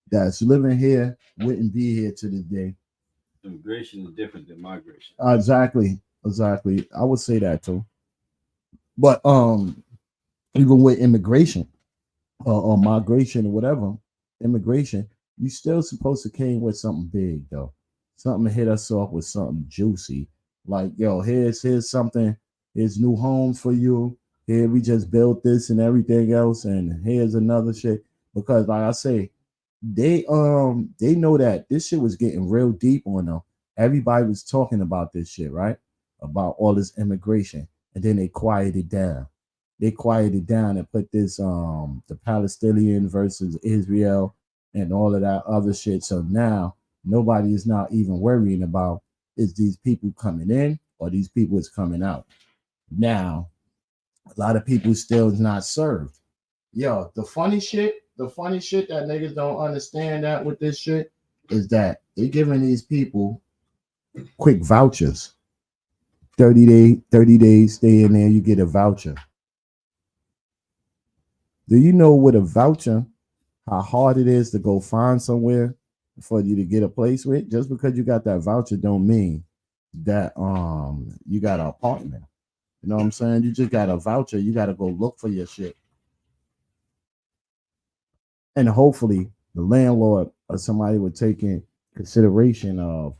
that's living here wouldn't be here to this day. Immigration is different than migration. Exactly. I would say that too. But even with immigration or migration or whatever, immigration, you still supposed to came with something big though. Something to hit us off with something juicy. Like, yo, here's something, here's new homes for you. Here we just built this and everything else, and here's another shit. Because like I say, they know that this shit was getting real deep on them. Everybody was talking about this shit, right? About all this immigration. And then they quieted it down. They quieted down and put this the Palestinian versus Israel and all of that other shit. So now nobody is not even worrying about is these people coming in or these people is coming out. Now, a lot of people still is not served. Yo, the funny shit that niggas don't understand that with this shit is that they're giving these people quick vouchers. 30 days, stay in there, you get a voucher. Do you know what a voucher, how hard it is to go find somewhere for you to get a place with? Just because you got that voucher don't mean that you got an apartment. You know what I'm saying? You just got a voucher. You got to go look for your shit. And hopefully the landlord or somebody would take in consideration of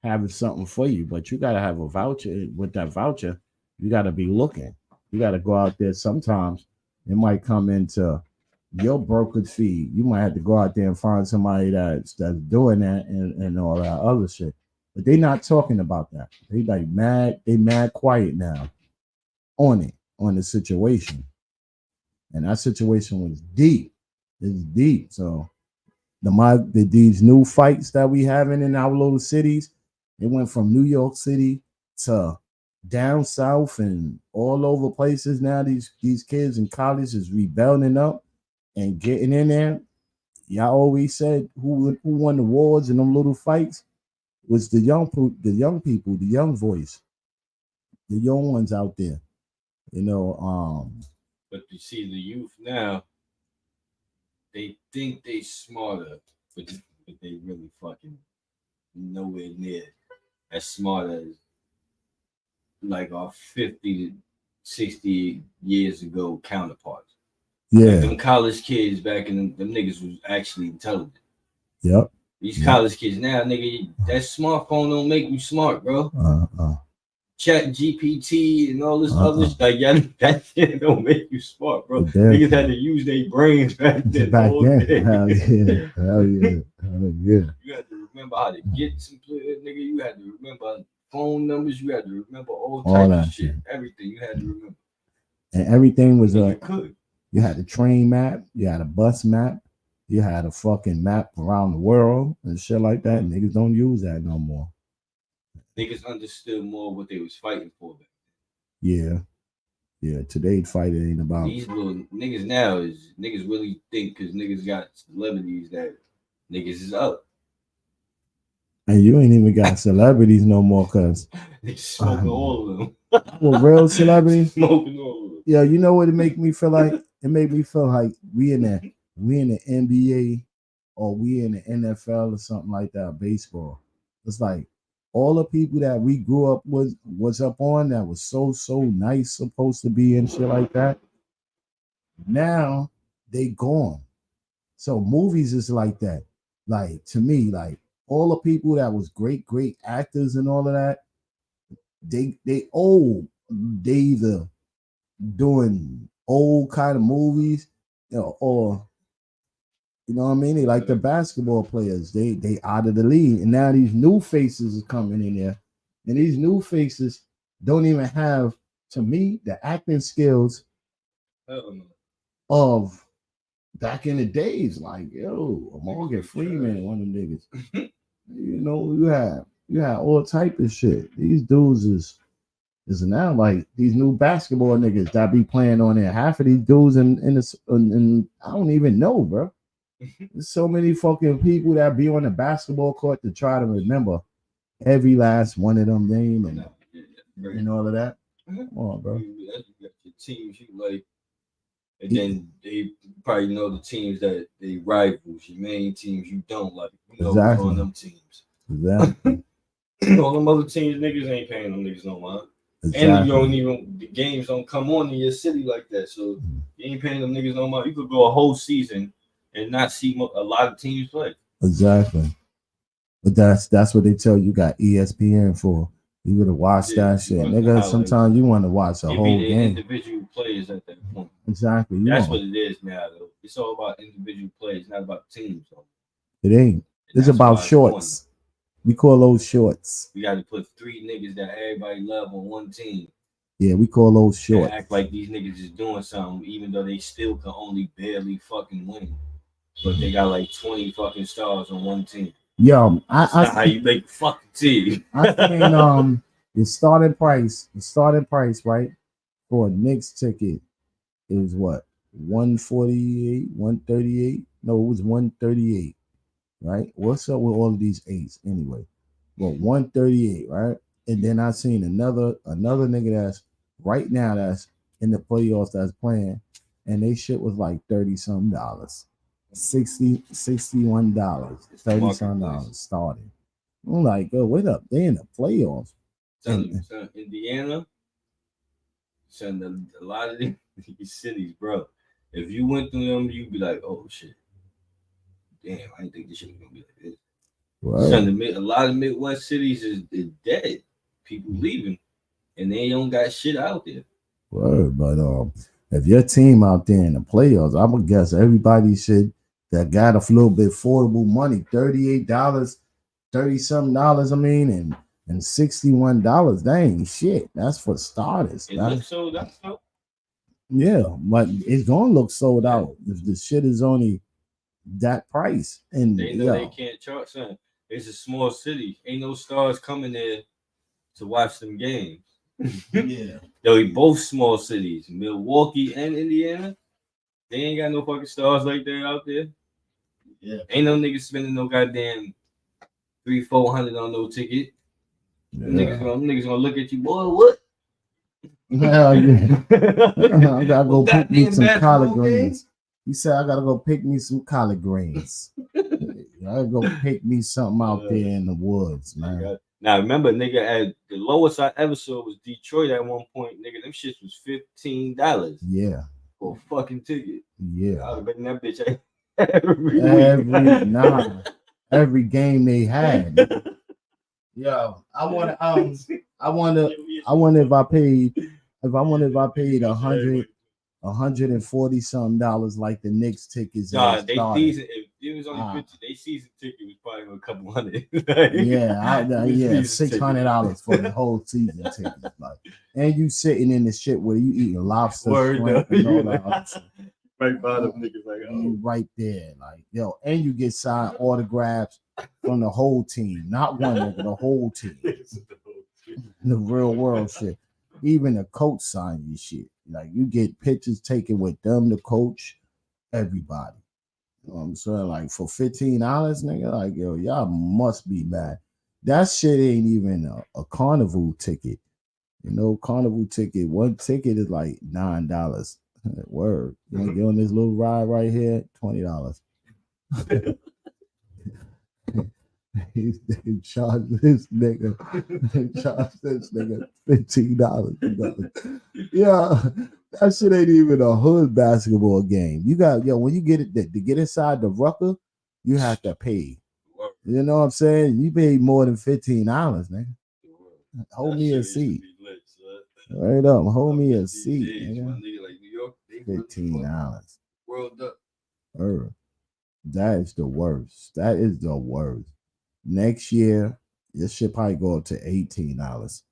having something for you. But you got to have a voucher. With that voucher, you got to be looking. You got to go out there. Sometimes it might come into your brokerage fee. You might have to go out there and find somebody that's doing that and all that other shit. But they not talking about that. They like mad. They mad quiet now on the situation. And that situation was deep. It's deep. So these new fights that we having in our little cities, it went from New York City to down south and all over places. Now these kids in college is rebelling up and getting in there. Y'all always said who won the wars in them little fights was the young people, the young voice, the young ones out there. You know, But you see the youth now, they think they smarter, but they really fucking nowhere near as smart as like our 50 to 60 years ago counterparts. yeah, Like them college kids back in them niggas was actually intelligent. yep. These college kids now, nigga, that smartphone don't make you smart, bro. Chat GPT and all this other shit, like, yeah, that shit don't make you smart, bro. Niggas had to use their brains back then. Hell yeah. You had to remember how to get some nigga. You had to remember phone numbers. You had to remember all types of shit. Everything you had to remember. And everything was you could. You had a train map, you had a bus map, you had a fucking map around the world and shit like that. Niggas don't use that no more. Niggas understood more what they was fighting for. Yeah. Today's fight ain't about these little niggas now. Is niggas really think because niggas got celebrities that niggas is up. And you ain't even got celebrities no more, cause they smoking all of them. Well, real celebrities smoking all of them. Yeah, you know what it make me feel like? It made me feel like we in the NBA or we in the NFL or something like that, baseball. It's like all the people that we grew up with was up on that was so nice, supposed to be and shit like that. Now they gone. So movies is like that. Like to me, like all the people that was great actors and all of that, they old. They either doing old kind of movies, or you know what I mean? They like the basketball players. They out of the league. And now these new faces is coming in there. And these new faces don't even have, to me, the acting skills of back in the days. Like, yo, Morgan Freeman, one of them niggas. You had all type of shit. These dudes is now like these new basketball niggas that be playing on there. Half of these dudes in I don't even know, bro. There's so many fucking people that be on the basketball court to try to remember every last one of them name and all of that. Come on, bro. You got your teams you like, and then they probably know the teams that they rivals, your main teams you don't like. You know Exactly. on them teams. Exactly. All them other teams, niggas ain't paying them niggas no mind. Exactly. And you don't even, the games don't come on in your city like that. So you ain't paying them niggas no mind. You could go a whole season and not see a lot of teams play. Exactly. But that's what they tell you got ESPN for. You gotta watch that shit. Nigga, sometimes you want to watch a whole game. Individual players at that point. Exactly. That's what it is now, though. It's all about individual plays, not about teams. Though. It ain't. It's about shorts. We call those shorts. We got to put 3 niggas that everybody love on one team. Yeah, we call those shorts. Act like these niggas is doing something, even though they still can only barely fucking win. But they got like 20 fucking stars on one team. Yo, That's not how you make a fucking team. I think the starting price, right, for a Knicks ticket is what? 148, 138? No, it was 138. Right? What's up with all of these eights anyway? Well, 138, right? And then I seen another nigga that's right now that's in the playoffs that's playing, and they shit was like $30-something, $61, $30-something starting. I'm like, oh, wait up, they in the playoffs. Indiana, a lot of these cities, bro. If you went through them, you'd be like, oh shit. Damn, I didn't think this shit was gonna be like this. Right. A lot of Midwest cities is dead. People leaving, and they don't got shit out there. Word, but if your team out there in the playoffs, I would guess everybody should that got a little bit affordable money, $38, $30-something. I mean, and $61. That ain't shit. That's for starters. It looks sold out. Yeah, but it's gonna look sold out if the shit is only that price. And they know they can't charge something. It's a small city. Ain't no stars coming there to watch them games. Yeah. Though both small cities, Milwaukee and Indiana, they ain't got no fucking stars like that out there. Yeah. Ain't no niggas spending no goddamn $300-400 on no ticket. Yeah. Niggas gonna look at you, boy, what? Hell yeah. I gotta go pick me some collard greens. He said, I gotta go pick me some collard greens. I gotta go pick me something out there in the woods, man. Now, remember, nigga, at the lowest I ever saw was Detroit at one point. Nigga, them shits was $15. Yeah. For a fucking ticket. Yeah. I would have been that bitch every game they had. Yo, I wonder if I paid $140-something like the Knicks tickets. Nah, they season. If it was only 50, they season ticket was probably a couple hundred. Yeah, $600 for the whole season ticket. Like, and you sitting in the shit where you eating lobster, shrimp, and all that. Right by them niggas, like you right there, like yo, and you get signed autographs from the whole team, not one nigga, the whole team. The real world shit. Even the coach sign you shit. Like you get pictures taken with them, the coach, everybody. You know what I'm saying? Like for $15, nigga, like yo, y'all must be mad. That shit ain't even a carnival ticket. You know, carnival ticket, one ticket is like $9. Word. You want to get on this little ride right here? $20. They charged this nigga. They charged this nigga $15. Yeah, that shit ain't even a hood basketball game. You got when you get it to get inside the rucker, you have to pay. You know what I'm saying? You pay more than $15, nigga. Hold me a seat. Right up, hold me a seat, nigga. $15. World up. That is the worst. That is the worst. Next year, this shit probably go up to $18.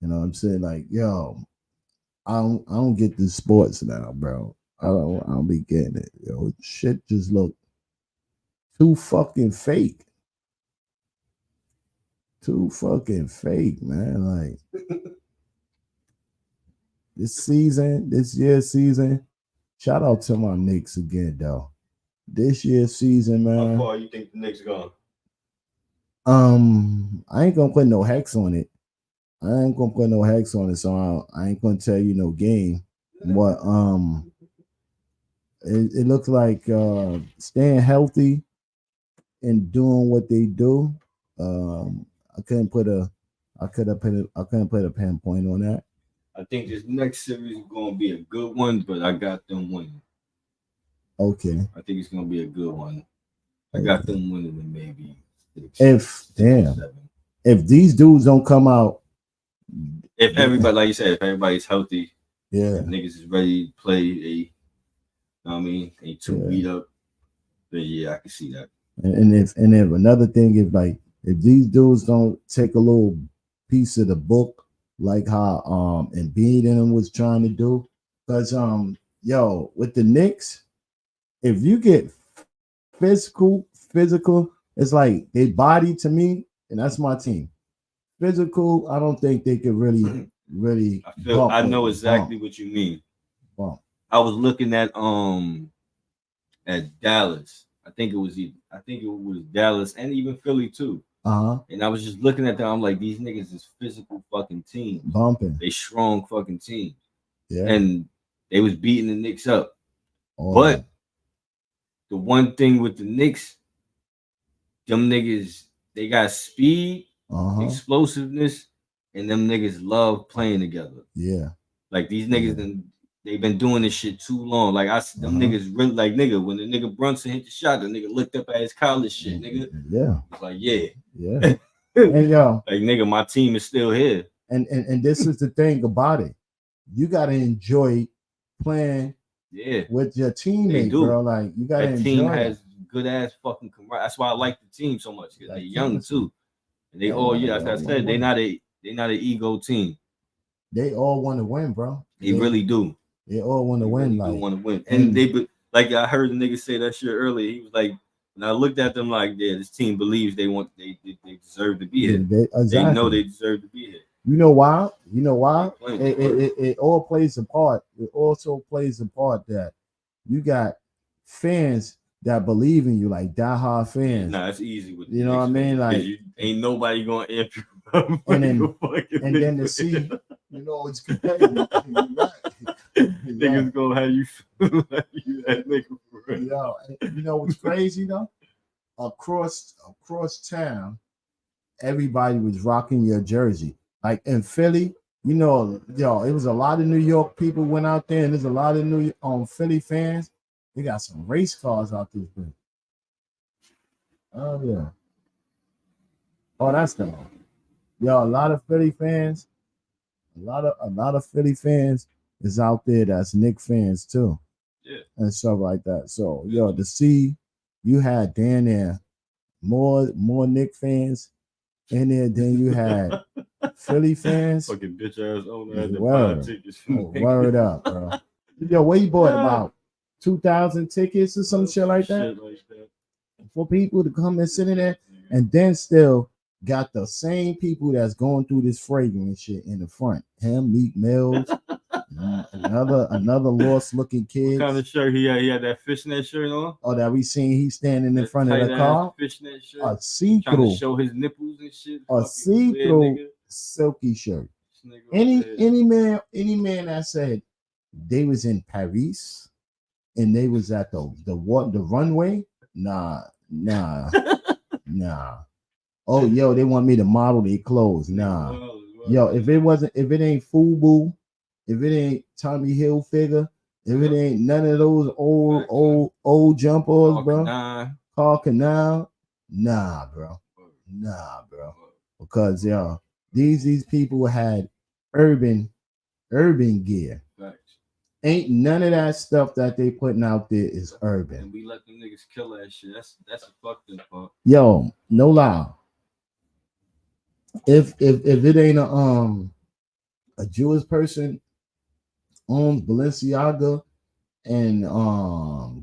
You know what I'm saying? Like, yo, I don't get the sports now, bro. I don't be getting it. Yo, shit just look too fucking fake. Too fucking fake, man. Like this year's season, shout out to my Knicks again, though. This year's season, man. How far you think the Knicks gone? I ain't gonna put no hex on it. So I ain't gonna tell you no game. But it looks like staying healthy and doing what they do. I couldn't put a pinpoint on that. I think this next series is gonna be a good one, but I got them winning. Okay. I think it's gonna be a good one. I got them winning in maybe 6, 7. If these dudes don't come out, if everybody, like you said, if everybody's healthy, yeah, if niggas is ready to play, you know what I mean, ain't too beat up, then yeah, I can see that. And if another thing is like if these dudes don't take a little piece of the book, like how Embiid and them was trying to do, because with the Knicks, if you get physical, it's like they body to me, and that's my team. Physical, I don't think they could really. I know exactly what you mean. Bump. I was looking at Dallas. I think it was Dallas and even Philly too. And I was just looking at them. I'm like, these niggas is physical fucking teams. Bumping. They strong fucking teams. Yeah. And they was beating the Knicks up. But the one thing with the Knicks, them niggas, they got speed, explosiveness, and them niggas love playing together. Yeah. Like these niggas, they've been doing this shit too long. Like them niggas really like nigga. When the nigga Brunson hit the shot, the nigga looked up at his college shit, nigga. Yeah. It's like yeah. And like nigga, my team is still here. And this is the thing about it. You gotta enjoy playing with your teammates, bro. Like you gotta enjoy. Team has good ass fucking camaraderie. That's why I like the team so much. They're young too. And they all like I said, they not an ego team. They all want to win, bro. They really do. They all want to win. Really want to win. And they like I heard the nigga say that shit earlier. He was like, and I looked at them like, yeah, this team believes they deserve to be here. They know they deserve to be here. You know why? It all plays a part. It also plays a part that you got fans that believe in you, like diehard fans. Nah, it's easy with you know what I mean. Like ain't nobody gonna amp you up. And then to see, you know, it's competitive. Niggas gonna have you feel like you that nigga for real. Yo, you know what's crazy though? Across town, everybody was rocking your jersey. Like in Philly, you know, it was a lot of New York people went out there, and there's a lot of Philly fans. They got some race cars out this thing. Oh yeah. Oh, that's the one. Yo, a lot of Philly fans. A lot of Philly fans is out there that's Knicks fans too. Yeah. And stuff like that. So to see you had down there more Knicks fans in there than you had Philly fans. Fucking bitch ass owner at the word. Tickets. Word up, bro. Yo, where you bought about 2,000 tickets or some shit like that? For people to come and sit in there, and then still got the same people that's going through this fragrance shit in the front. Him, Meek Mills, another lost looking kid. What kind of shirt he had? He had that fishnet shirt on. Oh, that we seen he standing in front of the car. Fishnet shirt. A see-through. Trying to show his nipples and shit. A see-through silky shirt. Any man that said they was in Paris and they was at the runway, nah. Oh, yo, they want me to model their clothes. Nah. Yo, if it ain't FUBU, if it ain't Tommy Hilfiger, if it ain't none of those old jumpers, bro. Carl Canal, nah, bro. Nah, bro. Because these people had urban gear. Ain't none of that stuff that they putting out there is urban. And we let them niggas kill that shit. That's a fucked up part. Yo, no lie. If it ain't a Jewish person owns Balenciaga and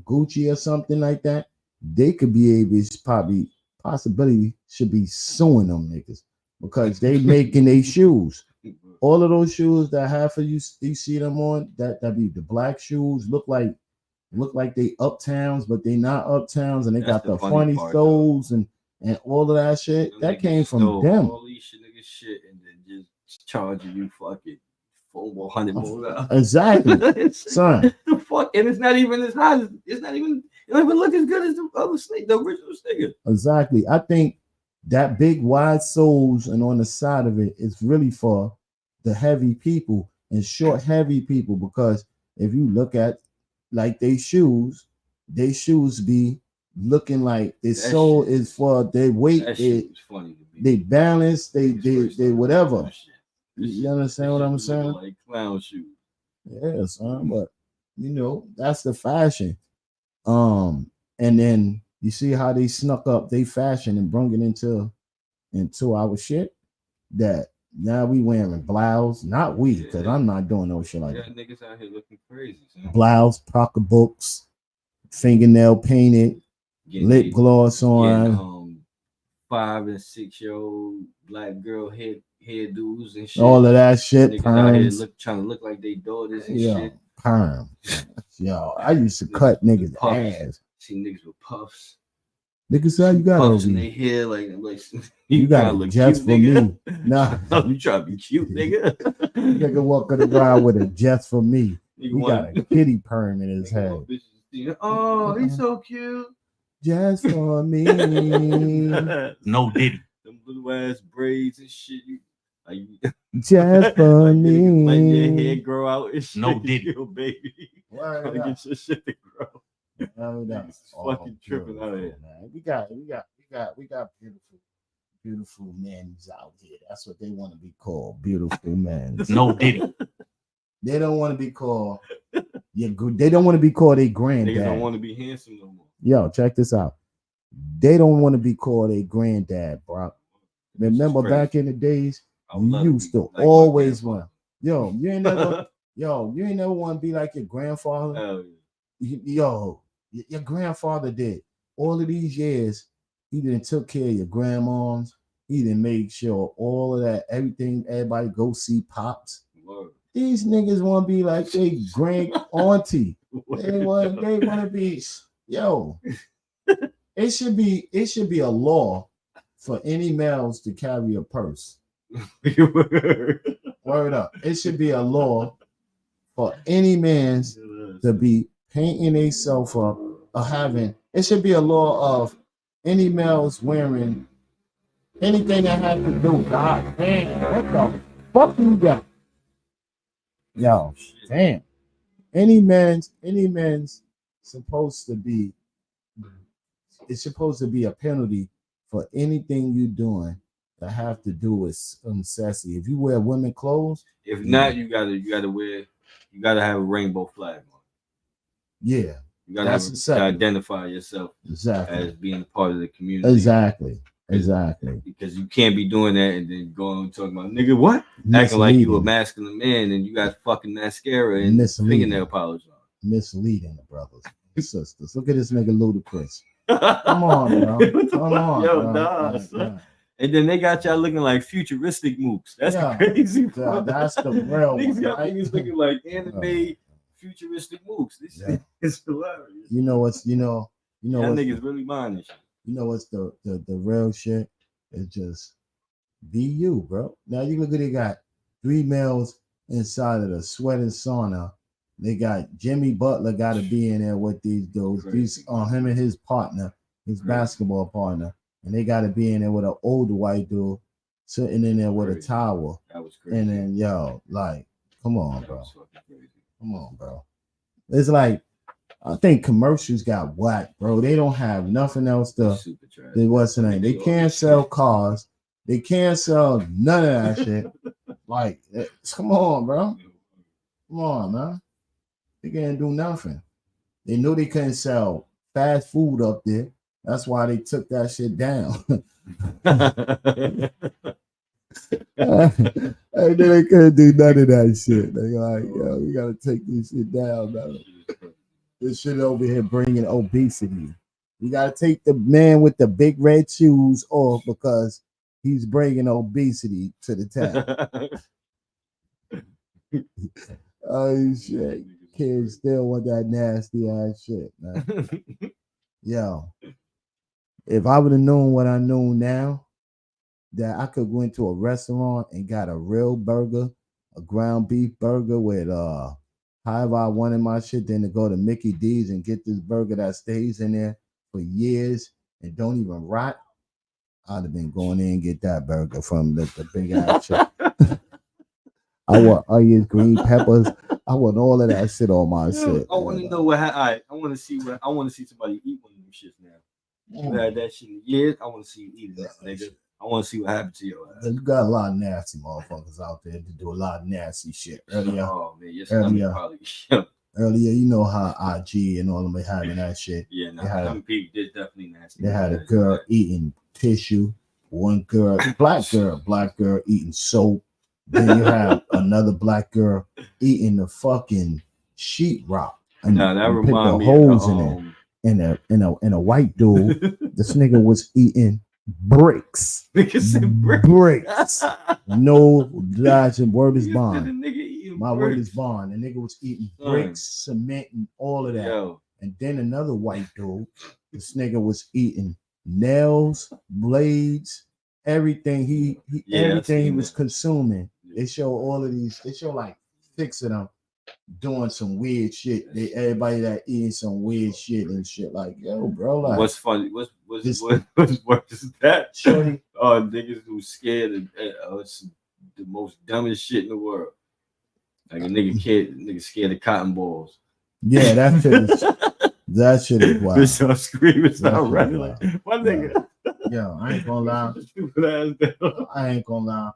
Gucci or something like that, they could be able to possibility should be suing them niggas because they making their shoes. All of those shoes that half of you see them on, that be the black shoes, look like they uptowns, but they not uptowns, and they got the funny soles and all of that shit. That came from them. All these niggas shit and then just charging you fucking $400 more. Exactly, son. The fuck, and it's not even as high. It don't even look as good as the other snake, the original sneaker. Exactly. I think that big wide soles and on the side of it is really for the heavy people and short heavy people, because if you look at like they shoes be looking like their sole is for their weight. They balance, they whatever. You understand what I'm saying? Like clown shoes. Yeah, son, but that's the fashion. And then you see how they snuck up they fashion and brought it into our shit. That now we wearing blouse, not we, because I'm not doing no shit like that. Niggas out here looking crazy. Son. Blouse, pocketbooks, fingernail painted, lip gloss on. 5 and 6 year old black girl hairdos and shit. All of that shit. Niggas out here trying to look like they daughters and shit. Perm. Yo, I used to cut niggas' ass. See niggas with puffs. Niggas how you got puffs in their hair like you got to look just cute, for nigga. Me. Nah, you try to be cute, nigga. Nigga walking around with a just for me. He got a kitty perm in his head. Oh, he's so cute. Just for me. No Diddy. Them little ass braids and shit. Just for me. Like your hair grow out and shit. No Diddy. Yo, baby. Trying to get your shit to grow. Fucking tripping out here. Man. We got beautiful men out here. That's what they want to be called. Beautiful men. No Diddy. They don't want to be called. They don't want to be called a granddad. They don't want to be handsome no more. Yo, check this out. They don't want to be called a granddad, bro. Remember back in the days, you used to always want. You ain't never want to be like your grandfather. Yo, your grandfather did. All of these years, he didn't took care of your grandmoms. He didn't make sure all of that, everybody go see pops. Word. These niggas want to be like their grand auntie. They want to be, yo. It should be a law for any males to carry a purse. Word up. It should be a law for any man to be painting themselves up or having. It should be a law of any males wearing anything that has to do. God damn, what the fuck you got? Yo, damn. Any man's supposed to be. It's supposed to be a penalty for anything you're doing that have to do with sassy. If you wear women clothes, if not, you gotta have a rainbow flag on. Yeah, you gotta identify yourself as being part of the community. Exactly. Because you can't be doing that and then going and talking about nigga what? Acting like you a masculine man and you got fucking mascara and fingernail polish on. Misleading the brothers and sisters. Look at this nigga Ludacris. Come on, bro. Come on, yo, nah. And then they got y'all looking like futuristic mooks. That's crazy. Yeah, that's the real niggas got niggas looking like anime futuristic mooks. This shit is hilarious. You know what's niggas really mind this shit. You know what's the real shit? It's just be you, bro. Now you look at they got 3 males inside of the sweating sauna. They got Jimmy Butler got to be in there with these dudes. These him and his partner, his basketball partner, and they got to be in there with an older white dude sitting in there with a towel. That was crazy. And then yo, like, come on, That bro. was fucking crazy. Come on, bro. It's like I think commercials got whacked, bro. They don't have nothing else to. Super trash. What's the name? They can't sell cars. They can't sell none of that shit. Like, come on, bro. Come on, man. They can't do nothing. They knew they couldn't sell fast food up there. That's why they took that shit down. And then they couldn't do none of that shit. They like, yo, we gotta take this shit down, man. This shit over here bringing obesity. We gotta take the man with the big red shoes off because he's bringing obesity to the town. Oh shit. Kids still want that nasty ass shit, man. Yo, if I would have known what I know now, that I could go into a restaurant and got a real burger, a ground beef burger with however I wanted my shit, then to go to Mickey D's and get this burger that stays in there for years and don't even rot, I'd have been going in and get that burger from the big ass shit. I want onions, green peppers. I want all of that shit on my shit. I want to know what. I want to see what. I want to see somebody eat one of them shits now. You had that shit in years. I want to see you eat that, nigga. I want to see what happened to your ass. You got a lot of nasty motherfuckers out there to do a lot of nasty shit. Earlier, earlier, you know how IG and all of them having that shit. Yeah, some people did definitely nasty. They had a girl eating tissue. One girl, black girl eating soap. Then you have another black girl eating the fucking sheetrock. And that reminds me holes in it. And a white dude, this nigga was eating bricks. Bricks. No lies and word is bond. My word is bond. The nigga was eating bricks, cement, and all of that. Yo. And then another white dude, this nigga was eating nails, blades, everything he was consuming. They show all of these, they show like 6 of them doing some weird shit. Everybody that eating some weird shit and shit. Like, yo, bro, like, what's funny? What's worse is that? Shorty. Niggas who scared of the most dumbest shit in the world. Like a nigga scared of cotton balls. Yeah, that shit is wild. Bitch, I'm screaming, start running like my nigga. Yo, I ain't gonna lie. I ain't gonna lie.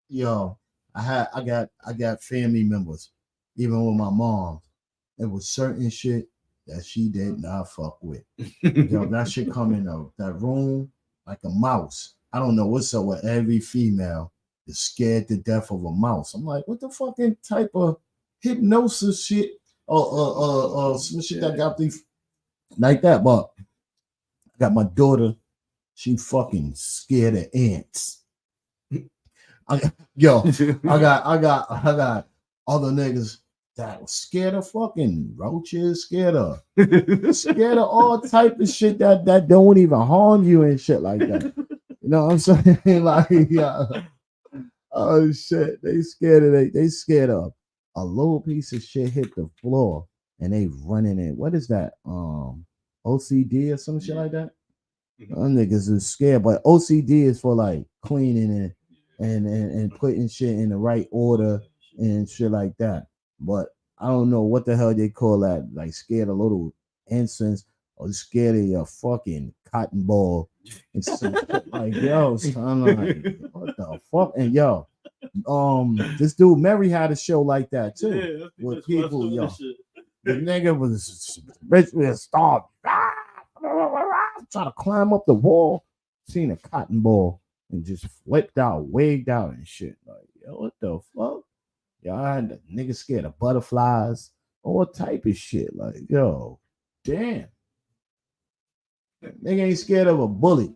Yo, I got family members, even with my mom. There was certain shit that she did not fuck with. Yo, that shit come in that room like a mouse. I don't know what's up with every female is scared to death of a mouse. I'm like, what the fucking type of hypnosis shit or some shit that got these like that? But I got my daughter, she fucking scared of ants. I got other niggas that was scared of fucking roaches, scared of all type of shit that don't even harm you and shit like that. You know what I'm saying? Like, yeah. Oh shit, they scared of a little piece of shit hit the floor and they running in. What is that? OCD or some shit like that? Them niggas is scared, but OCD is for like cleaning and putting shit in the right order and shit like that. But I don't know what the hell they call that, like scared of little incense or scared of your fucking cotton ball and some shit like, yo, I'm like, what the fuck? And yo, this dude Mary had a show like that too, with people, yo. The nigga was basically a star, trying to climb up the wall, seen a cotton ball and just flipped out, wigged out and shit. Like, yo, what the fuck? Yo, I had the nigga scared of butterflies, all type of shit. Like, yo, damn. Nigga ain't scared of a bullet.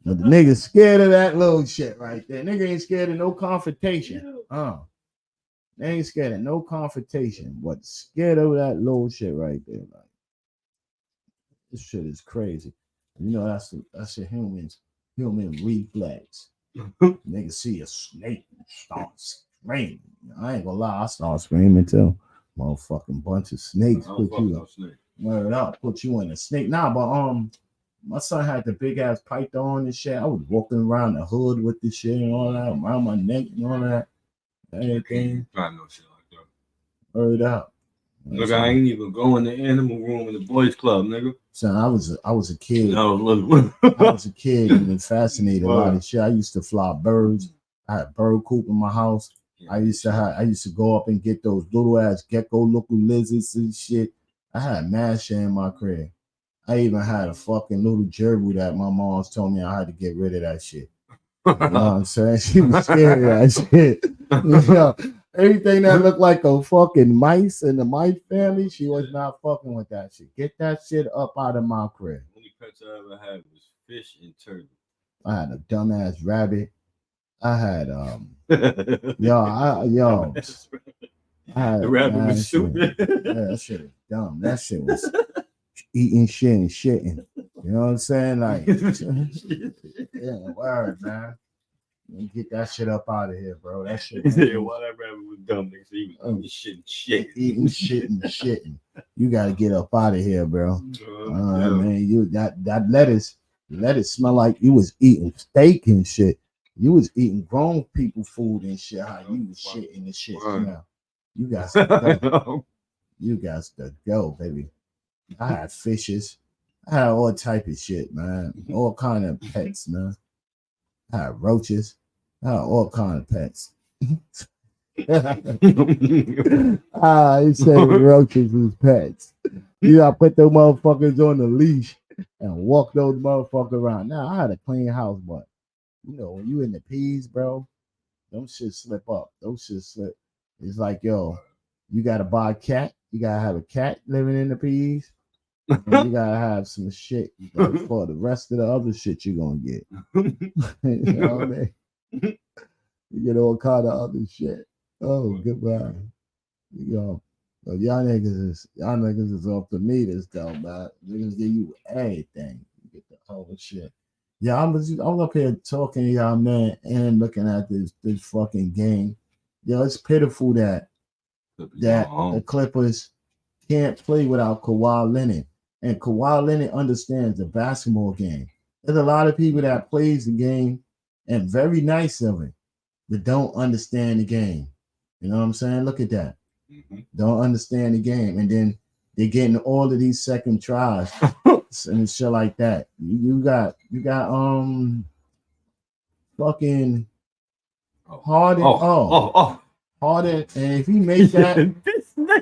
But the nigga scared of that little shit right there. Nigga ain't scared of no confrontation. They ain't scared of no confrontation, but scared of that little shit right there. Like, this shit is crazy. You know, that's a human reflex. Nigga see a snake and start screaming. I ain't gonna lie, I start screaming too. Motherfucking bunch of snakes put you in a snake. Nah, but My son had the big ass python and shit. I was walking around the hood with this shit and all that, around my neck and all that. Everything. Try no shit like that. Heard up. Look, I ain't even going in the animal room in the boys' club, nigga. Son, I was a kid. No, look. I was a kid and been fascinated a lot of shit. I used to fly birds. I had a bird coop in my house. I used to go up and get those little ass gecko looking lizards and shit. I had mad shit in my crib. I even had a fucking little gerbil that my mom's told me I had to get rid of that shit. You know what I'm saying? She was scared of that shit. You know, anything that looked like a fucking mice in the mice family, she was not fucking with that shit. Get that shit up out of my crib. The only pets I ever had was fish and turtle. I had a dumbass rabbit. I had I had the rabbit was stupid. Yeah, that shit was dumb. That shit was eating shit and shitting. You know what I'm saying? Like, yeah, word, man. Get that shit up out of here, bro. That shit. Yeah, why that rabbit was dumb, nigga. So he was eating shit and shitting. You gotta get up out of here, bro. Man, you that lettuce smell like you was eating steak and shit. You was eating grown people food and shit. How you was shitting and shit. Now you got to go. You got to go, baby. I had fishes. I had all type of shit, man. All kind of pets, man. I had roaches. I had all kind of pets. I said roaches was pets. You gotta put those motherfuckers on the leash and walk those motherfuckers around. Now I had a clean house, but you know, when you in the peas, bro, those shit slip up. Those shit slip. It's like, yo, you gotta buy a cat. You gotta have a cat living in the peas. And you gotta have some shit for the rest of the other shit you're gonna get. You know what I mean? You get all kind of other shit. Oh, goodbye. Yo, y'all niggas is off the meters though, man. Niggas give you everything. You get the whole shit. Yeah, I'm up here talking to y'all, man, and looking at this fucking game. Yo, it's pitiful that the Clippers can't play without Kawhi Leonard. And Kawhi Leonard understands the basketball game. There's a lot of people that plays the game and very nice of it, but don't understand the game. You know what I'm saying? Look at that. Mm-hmm. Don't understand the game. And then they're getting all of these second tries and shit like that. You got fucking Harden. Harden, and if he makes that,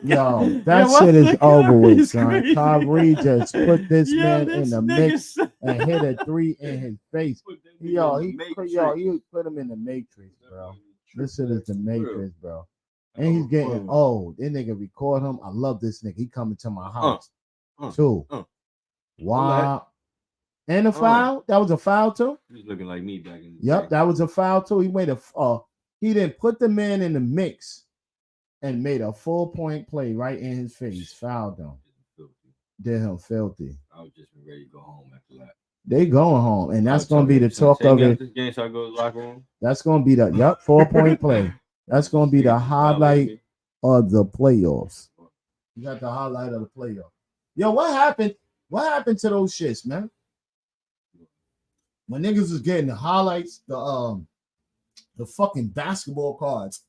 yo, that shit is over with, son. Kyrie just put this man in the mix and hit a three in his face. He put him in the Matrix, bro. This shit is the Matrix, bro. And he's getting old. This nigga record him. I love this nigga. He coming to my house too. Wow. And a foul? That was a foul too? He's looking like me back in the day. That was a foul too. He made he didn't put the man in the mix and made a 4-point play right in his face. Fouled him. Did him filthy. I was just ready to go home after that. They going home, and that's gonna be the talk of it. This game, so I go to the locker room. That's gonna be the 4-point play. That's gonna be the highlight of the playoffs. You got the highlight of the playoffs. Yo, what happened? What happened to those shits, man? When niggas was getting the highlights, the fucking basketball cards.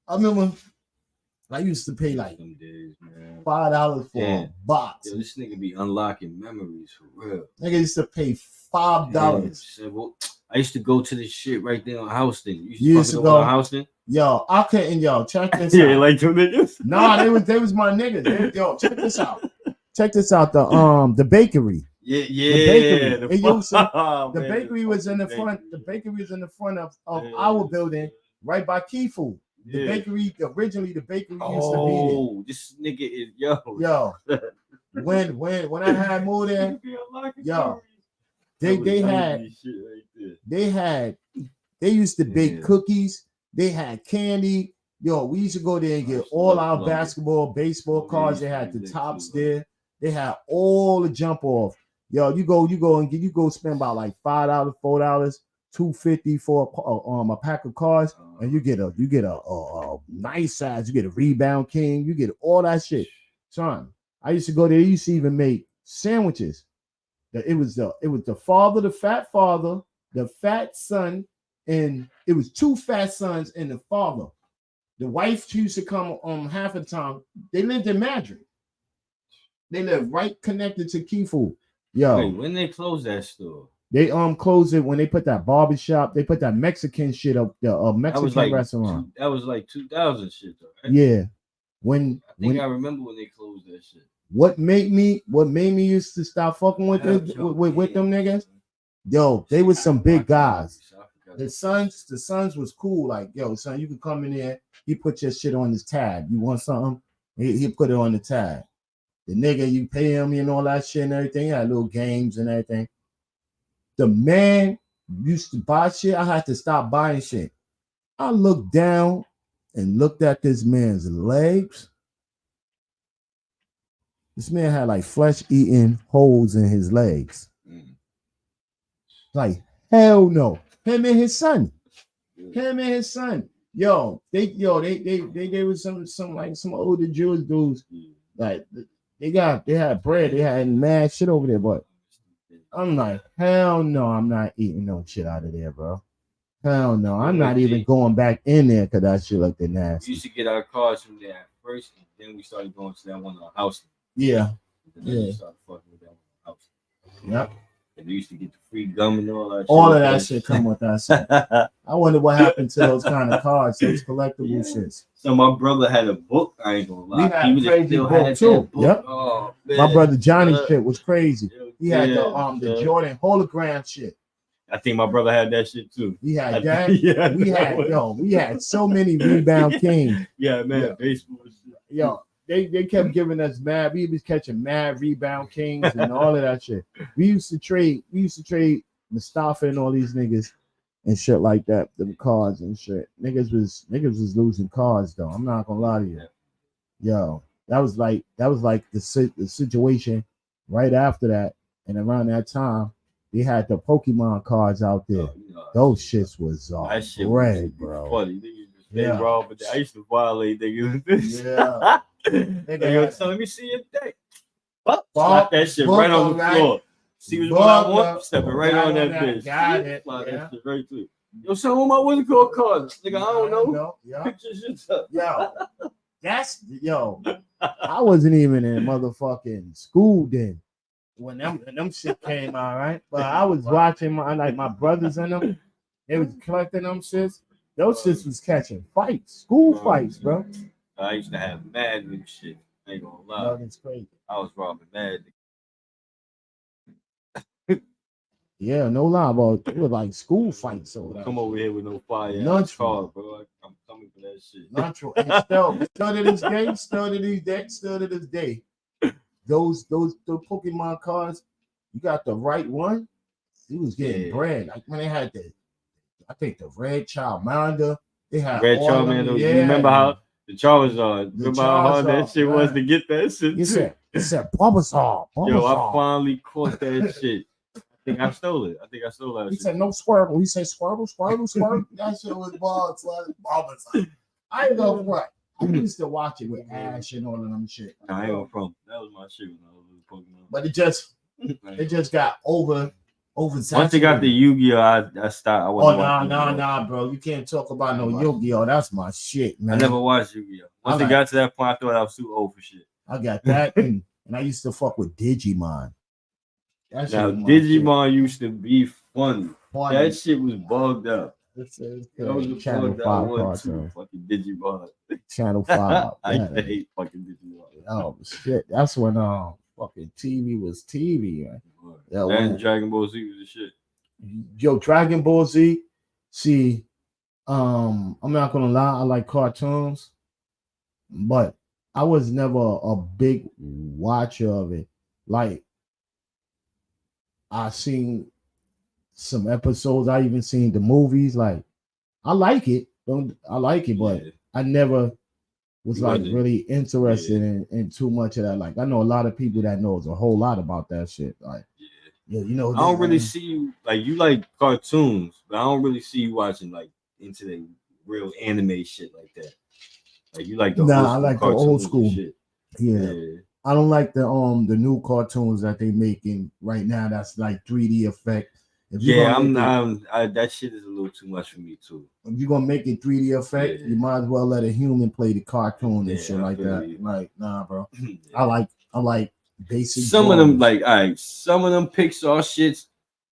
I remember I used to pay like $5 for a box. Yo, this nigga be unlocking memories for real. Nigga used to pay $5. I used to go to this shit right there on Houston. You used to go on Houston? Yo, I couldn't, check this out. Yeah, like two niggas? Nah, they was my niggas. Yo, check this out. Check this out. The bakery. Yeah. The bakery. The bakery was in the front. The bakery was in the front of our building, right by Key Food. The bakery, originally the bakery used to be there. Oh, this nigga is yo. When I had moved in, yo, they used to bake cookies. They had candy. Yo, we used to go there and get all our basketball, baseball cards. They had the tops there. They had all the jump off. Yo, you go spend about like $5, $4, $2.50 for a pack of cards, and you get a nice size. You get a rebound king. You get all that shit, son. I used to go there. They used to even make sandwiches. It was the father, the fat father, the fat son, and it was two fat sons and the father. The wife used to come half the time. They lived in Madrid. They lived right connected to Kifu. Yo, Wait, when they closed that store? they closed it when they put that barbershop. They put that Mexican shit up, the Mexican restaurant. That was like 2000 shit, though, right? Yeah. I remember when they closed that shit. What made me used to stop fucking with them niggas? Yo, they was some big guys. The sons was cool. Like, yo, son, you can come in there. He put your shit on his tab. You want something? He put it on the tab. The nigga, you pay him and all that shit and everything. He had little games and everything. The man used to buy shit. I had to stop buying shit. I looked down and looked at this man's legs. This man had like flesh-eating holes in his legs. Like, hell no. Him and his son. Yo, they was some older Jewish dudes. Like, they had bread, they had mad shit over there, but I'm like, hell no, I'm not eating no shit out of there, bro. Hell no, I'm not even going back in there because that shit looked nasty. We used to get our cars from there at first, and then we started going to that one house. Yeah. And then we started fucking with that one house. Yep. And we used to get the free gum and all that shit. All of that shit come with that shit. I wonder what happened to those kind of cards, those collectible shits. So my brother had a book. I ain't gonna lie. We had a crazy book too. Yep. Oh, my brother Johnny shit was crazy. He had the Jordan hologram shit. I think my brother had that shit too. He had that. We had so many rebound kings. Yeah, man. Baseball shit. Yo, they kept giving us mad. We was catching mad rebound kings and all of that shit. We used to trade Mustafa and all these niggas and shit like that. Them cards and shit. Niggas was losing cards though. I'm not gonna lie to you. Yo, that was like the situation right after that, and around that time they had the Pokemon cards out there. Those shits was that shit bread, was bro. Funny. Niggas wrong, but I used to violate niggas. Yeah. Nigga, so let me see your dick. Slap that shit right on the floor. See what I want? Step it right on that bitch. Got it. That shit right through. Yo, son, what my what's it called cards? Nigga, I don't know. Yo, I wasn't even in motherfucking school then when them shit came out, right? But I was watching my brothers and them. They was collecting them shits. Those shits was catching fights, school fights, bro. I used to have mad new shit. I ain't gonna lie. No, that's crazy. I was robbing mad. Yeah, no lie, but it was like school fights. So come over here with no fire. Natural, bro. I'm coming for that shit. Natural. And still to this day, those Pokemon cards, you got the right one. He was getting bread. Like when they had I think the Red Charmander. They had Red Charmander. Yeah. You remember how the Charizard? Remember how hard that shit was to get that shit? He said Bulbasaur. Yo, I finally caught that shit. I think I stole it. That He shit. said no Squirtle. He said Squirtle. That shit was Bulbasaur. I ain't gonna front. I used to watch it with Ash and all of them shit. Nah, I ain't gonna front. That was my shit when I was with Pokemon. But it just got over. Once they got the Yu-Gi-Oh, I stopped. Nah, bro. You can't talk about no Yu-Gi-Oh. That's my shit, man. I never watched Yu-Gi-Oh. Once it got to that point, I thought I was too old for shit. I got that, and I used to fuck with Digimon. Now, Digimon used to be funny. That shit was bugged up. That was Channel 5 cartoon. Fucking Digimon. Channel 5. I hate fucking Digimon. Oh, shit. That's when fucking TV was TV, man. Yeah, and Dragon Ball Z was the shit. Yo, Dragon Ball Z. See, I'm not gonna lie, I like cartoons, but I was never a big watcher of it. Like, I seen some episodes. I even seen the movies. Like, I like it, but I never was like really interested in too much of that. Like, I know a lot of people that knows a whole lot about that shit. Like, yeah, you know, I don't really see you like you like cartoons, but I don't really see you watching like into the real anime shit like that. Like you like the I like the old school shit. Yeah. I don't like the new cartoons that they making right now. That's like 3D effect. If you're Yeah, that shit is a little too much for me too. if you're gonna make it 3D effect, you might as well let a human play the cartoon and shit like that. You. Like, nah, bro. Yeah. I like basic. Some of them, like, all right, some of them Pixar shits,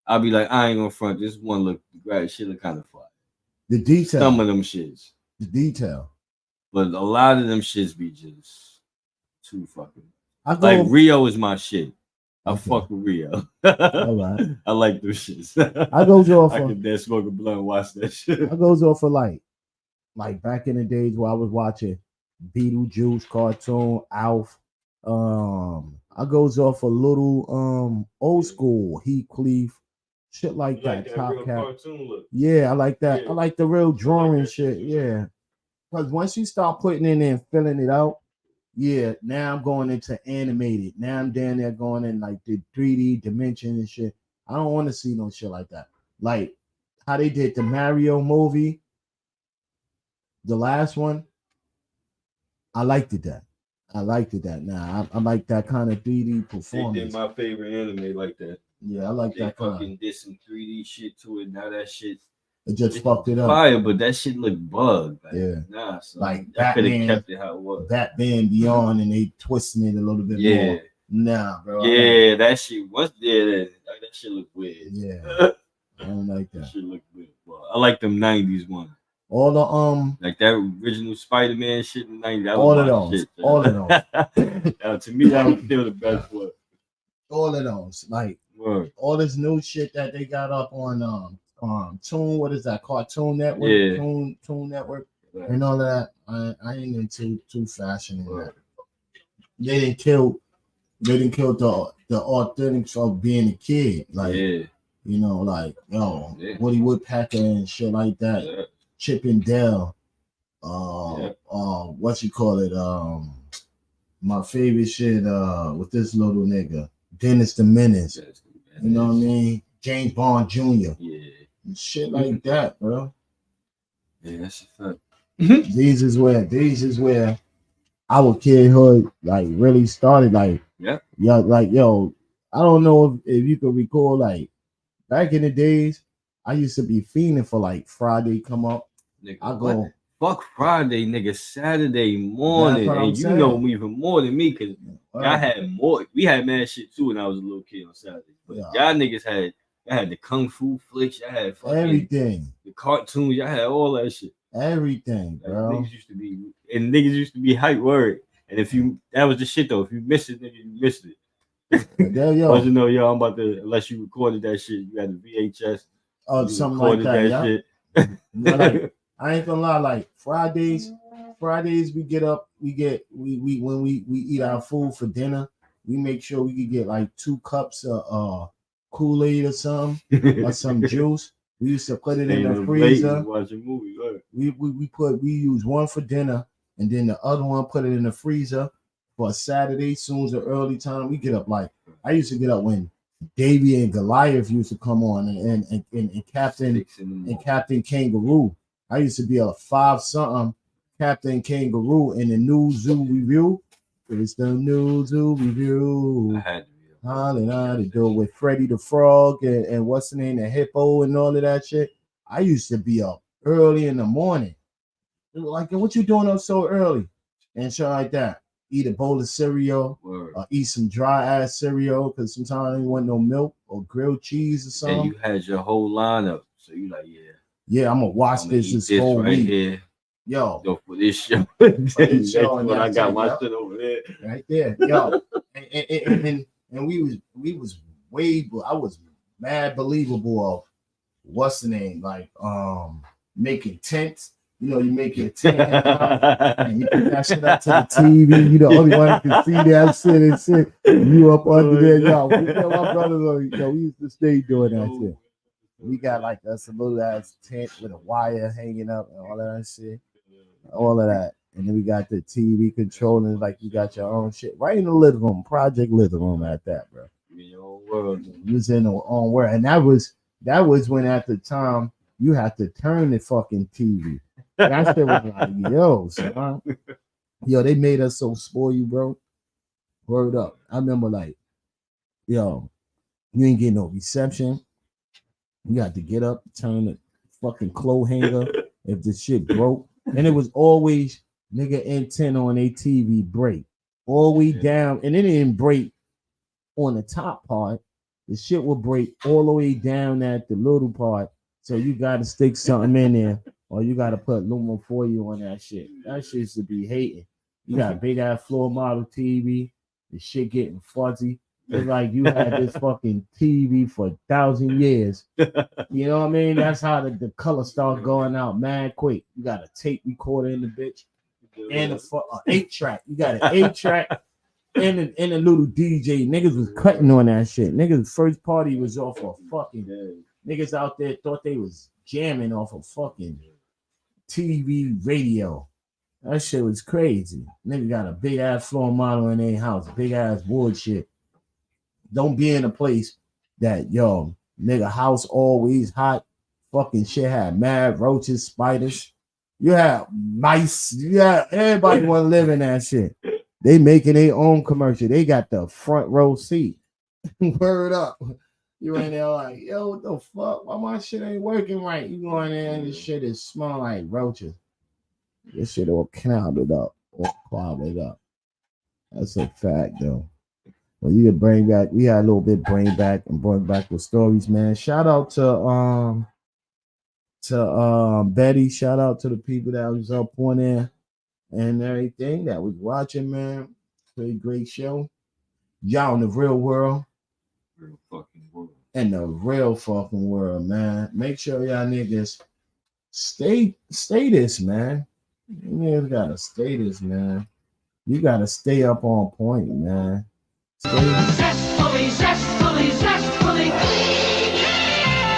I'll be like, I ain't gonna front. This one look, right, shit look kind of fun. The detail. Some of them shits. The detail. But a lot of them shits be just too fucking. Like Rio is my shit. I fuck with Rio. All right. I like those shits. I goes off. I can dance, smoke a blunt, and watch that shit. I goes off for like back in the days where I was watching Beetlejuice cartoon, Alf. I goes off a little old school Heathcliff, shit like that. Top Cat. Yeah, I like that. Yeah. I like the real drawing shit. Yeah, because once you start putting in there and filling it out, yeah. Now I'm going into animated. Now I'm down there going in like the 3D dimension and shit. I don't want to see no shit like that. Like how they did the Mario movie, the last one. I liked it that. I liked it that. Now I like that kind of 3D performance. They did my favorite anime like that. Yeah, I like that kind. Fucking did some 3D shit to it. Now that shit, it just fucked it up. Fire, but that shit looked bugged. Like, yeah, nah. So like I could have kept it how it was. Batman Beyond, and they twisting it a little bit more. Nah, bro. Yeah, that shit was that shit looked weird. Yeah, I don't like that. That shit looked weird. Well, I like them 90s ones. All the like that original Spider-Man shit in the 90s. That all was of those. Shit, all of those. To me, that was still the best one. All of those. Like all this new shit that they got up on Toon, what is that? Cartoon Network? Yeah. Toon Network. Right. And all of that. I ain't into too fashion in that. They didn't kill the authentics of being a kid. Like you know, like Woody Woodpecker and shit like that. Yeah. Chip and Dale, what you call it? My favorite shit with this little nigga, Dennis the Menace. You know what I mean? James Bond Jr. Yeah, and shit like that, bro. Yeah, that's a fact. These is where our kidhood like really started. Like, I don't know if you could recall, like back in the days, I used to be fiending for like Friday come up. Nigga, I go fuck Friday, nigga. Saturday morning, and you know me even more than me because I had more. We had mad shit too when I was a little kid on Saturday. But y'all niggas had the kung fu flicks. Y'all had fucking everything. The cartoons. Y'all had all that shit. Everything, bro. Niggas used to be hype word. And if you that was the shit though. If you missed it, nigga, you missed it. Once you know, I'm about to unless you recorded that shit, you had the VHS. Oh, something like that. Shit. Like, I ain't gonna lie, like Fridays we get up, we when we eat our food for dinner, we make sure we could get like 2 cups of Kool-Aid or something or some juice. We used to put it in the freezer. Watch a movie, right? We use one for dinner and then the other one put it in the freezer for a Saturday. Soon as the early time, we get up like I used to get up when Davy and Goliath used to come on and Captain Kangaroo. I used to be a 5-something Captain Kangaroo in the new Zoo Review. It's the new Zoo Review. I had to do it with Freddie the Frog and what's the name, the hippo and all of that shit. I used to be up early in the morning. Like, what you doing up so early? And shit like that. Eat a bowl of cereal or eat some dry ass cereal because sometimes I didn't want no milk or grilled cheese or something. And you had your whole lineup. So you like, yeah, I'm gonna watch this whole right week. Here. Yo, go for this show. I got my shit over there. Right there. Yo. and we was way, I was mad believable of what's the name? Like making tents. You know, you make your tent and you put that shit up to the TV. You the only one that can see that shit and shit. You up under there, yo. My brothers, we used to stay doing that shit. We got like a little ass tent with a wire hanging up and all that shit. All of that. And then we got the TV controlling, like you got your own shit right in the living room, project living room at that, bro. Your own world. You was in your own world. And that was when at the time you had to turn the fucking TV. That shit was like, yo, son. Yo, they made us so spoiled, bro. Word up. I remember like, yo, you ain't getting no reception. You got to get up, turn the fucking clothes hanger if the shit broke. And it was always nigga antenna on a TV break. All the way down, and it didn't break on the top part. The shit will break all the way down at the little part. So you gotta stick something in there, or you gotta put aluminum foil on that shit. That shit should be hating. You got a big ass floor model TV, the shit getting fuzzy. It's like you had this fucking TV for 1,000 years. You know what I mean? That's how the color start going out mad quick. You got a tape recorder in the bitch and a 8-track. You got an 8-track and a little DJ. Niggas was cutting on that shit. Niggas first party was off of fucking niggas out there thought they was jamming off of fucking TV radio. That shit was crazy. Nigga got a big ass floor model in their house, big ass wood shit. Don't be in a place that yo nigga house always hot. Fucking shit had mad roaches, spiders. You have mice. Yeah, everybody want to live in that shit. They making their own commercial. They got the front row seat. Word up. You in there like, yo, what the fuck? Why my shit ain't working right? You go in there and this shit is smell like roaches. This shit all clouded up. All clouded up. That's a fact though. Well, you could bring back, we had a little bit bring back the stories, man. Shout out to Betty. Shout out to the people that was up on there and everything that was watching, man. Pretty great show. Y'all in the real world. Real fucking world. In the real fucking world, man. Make sure y'all niggas stay this, man. You niggas gotta stay this, man. You gotta stay up on point, man. Zestfully, zestfully, zestfully clean.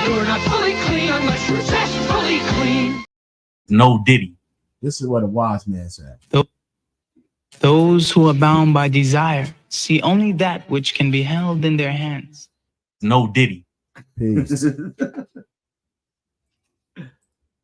You're not fully clean unless you're zestfully clean. No Diddy. This is what a wise man said. Those who are bound by desire see only that which can be held in their hands. No Diddy. Peace.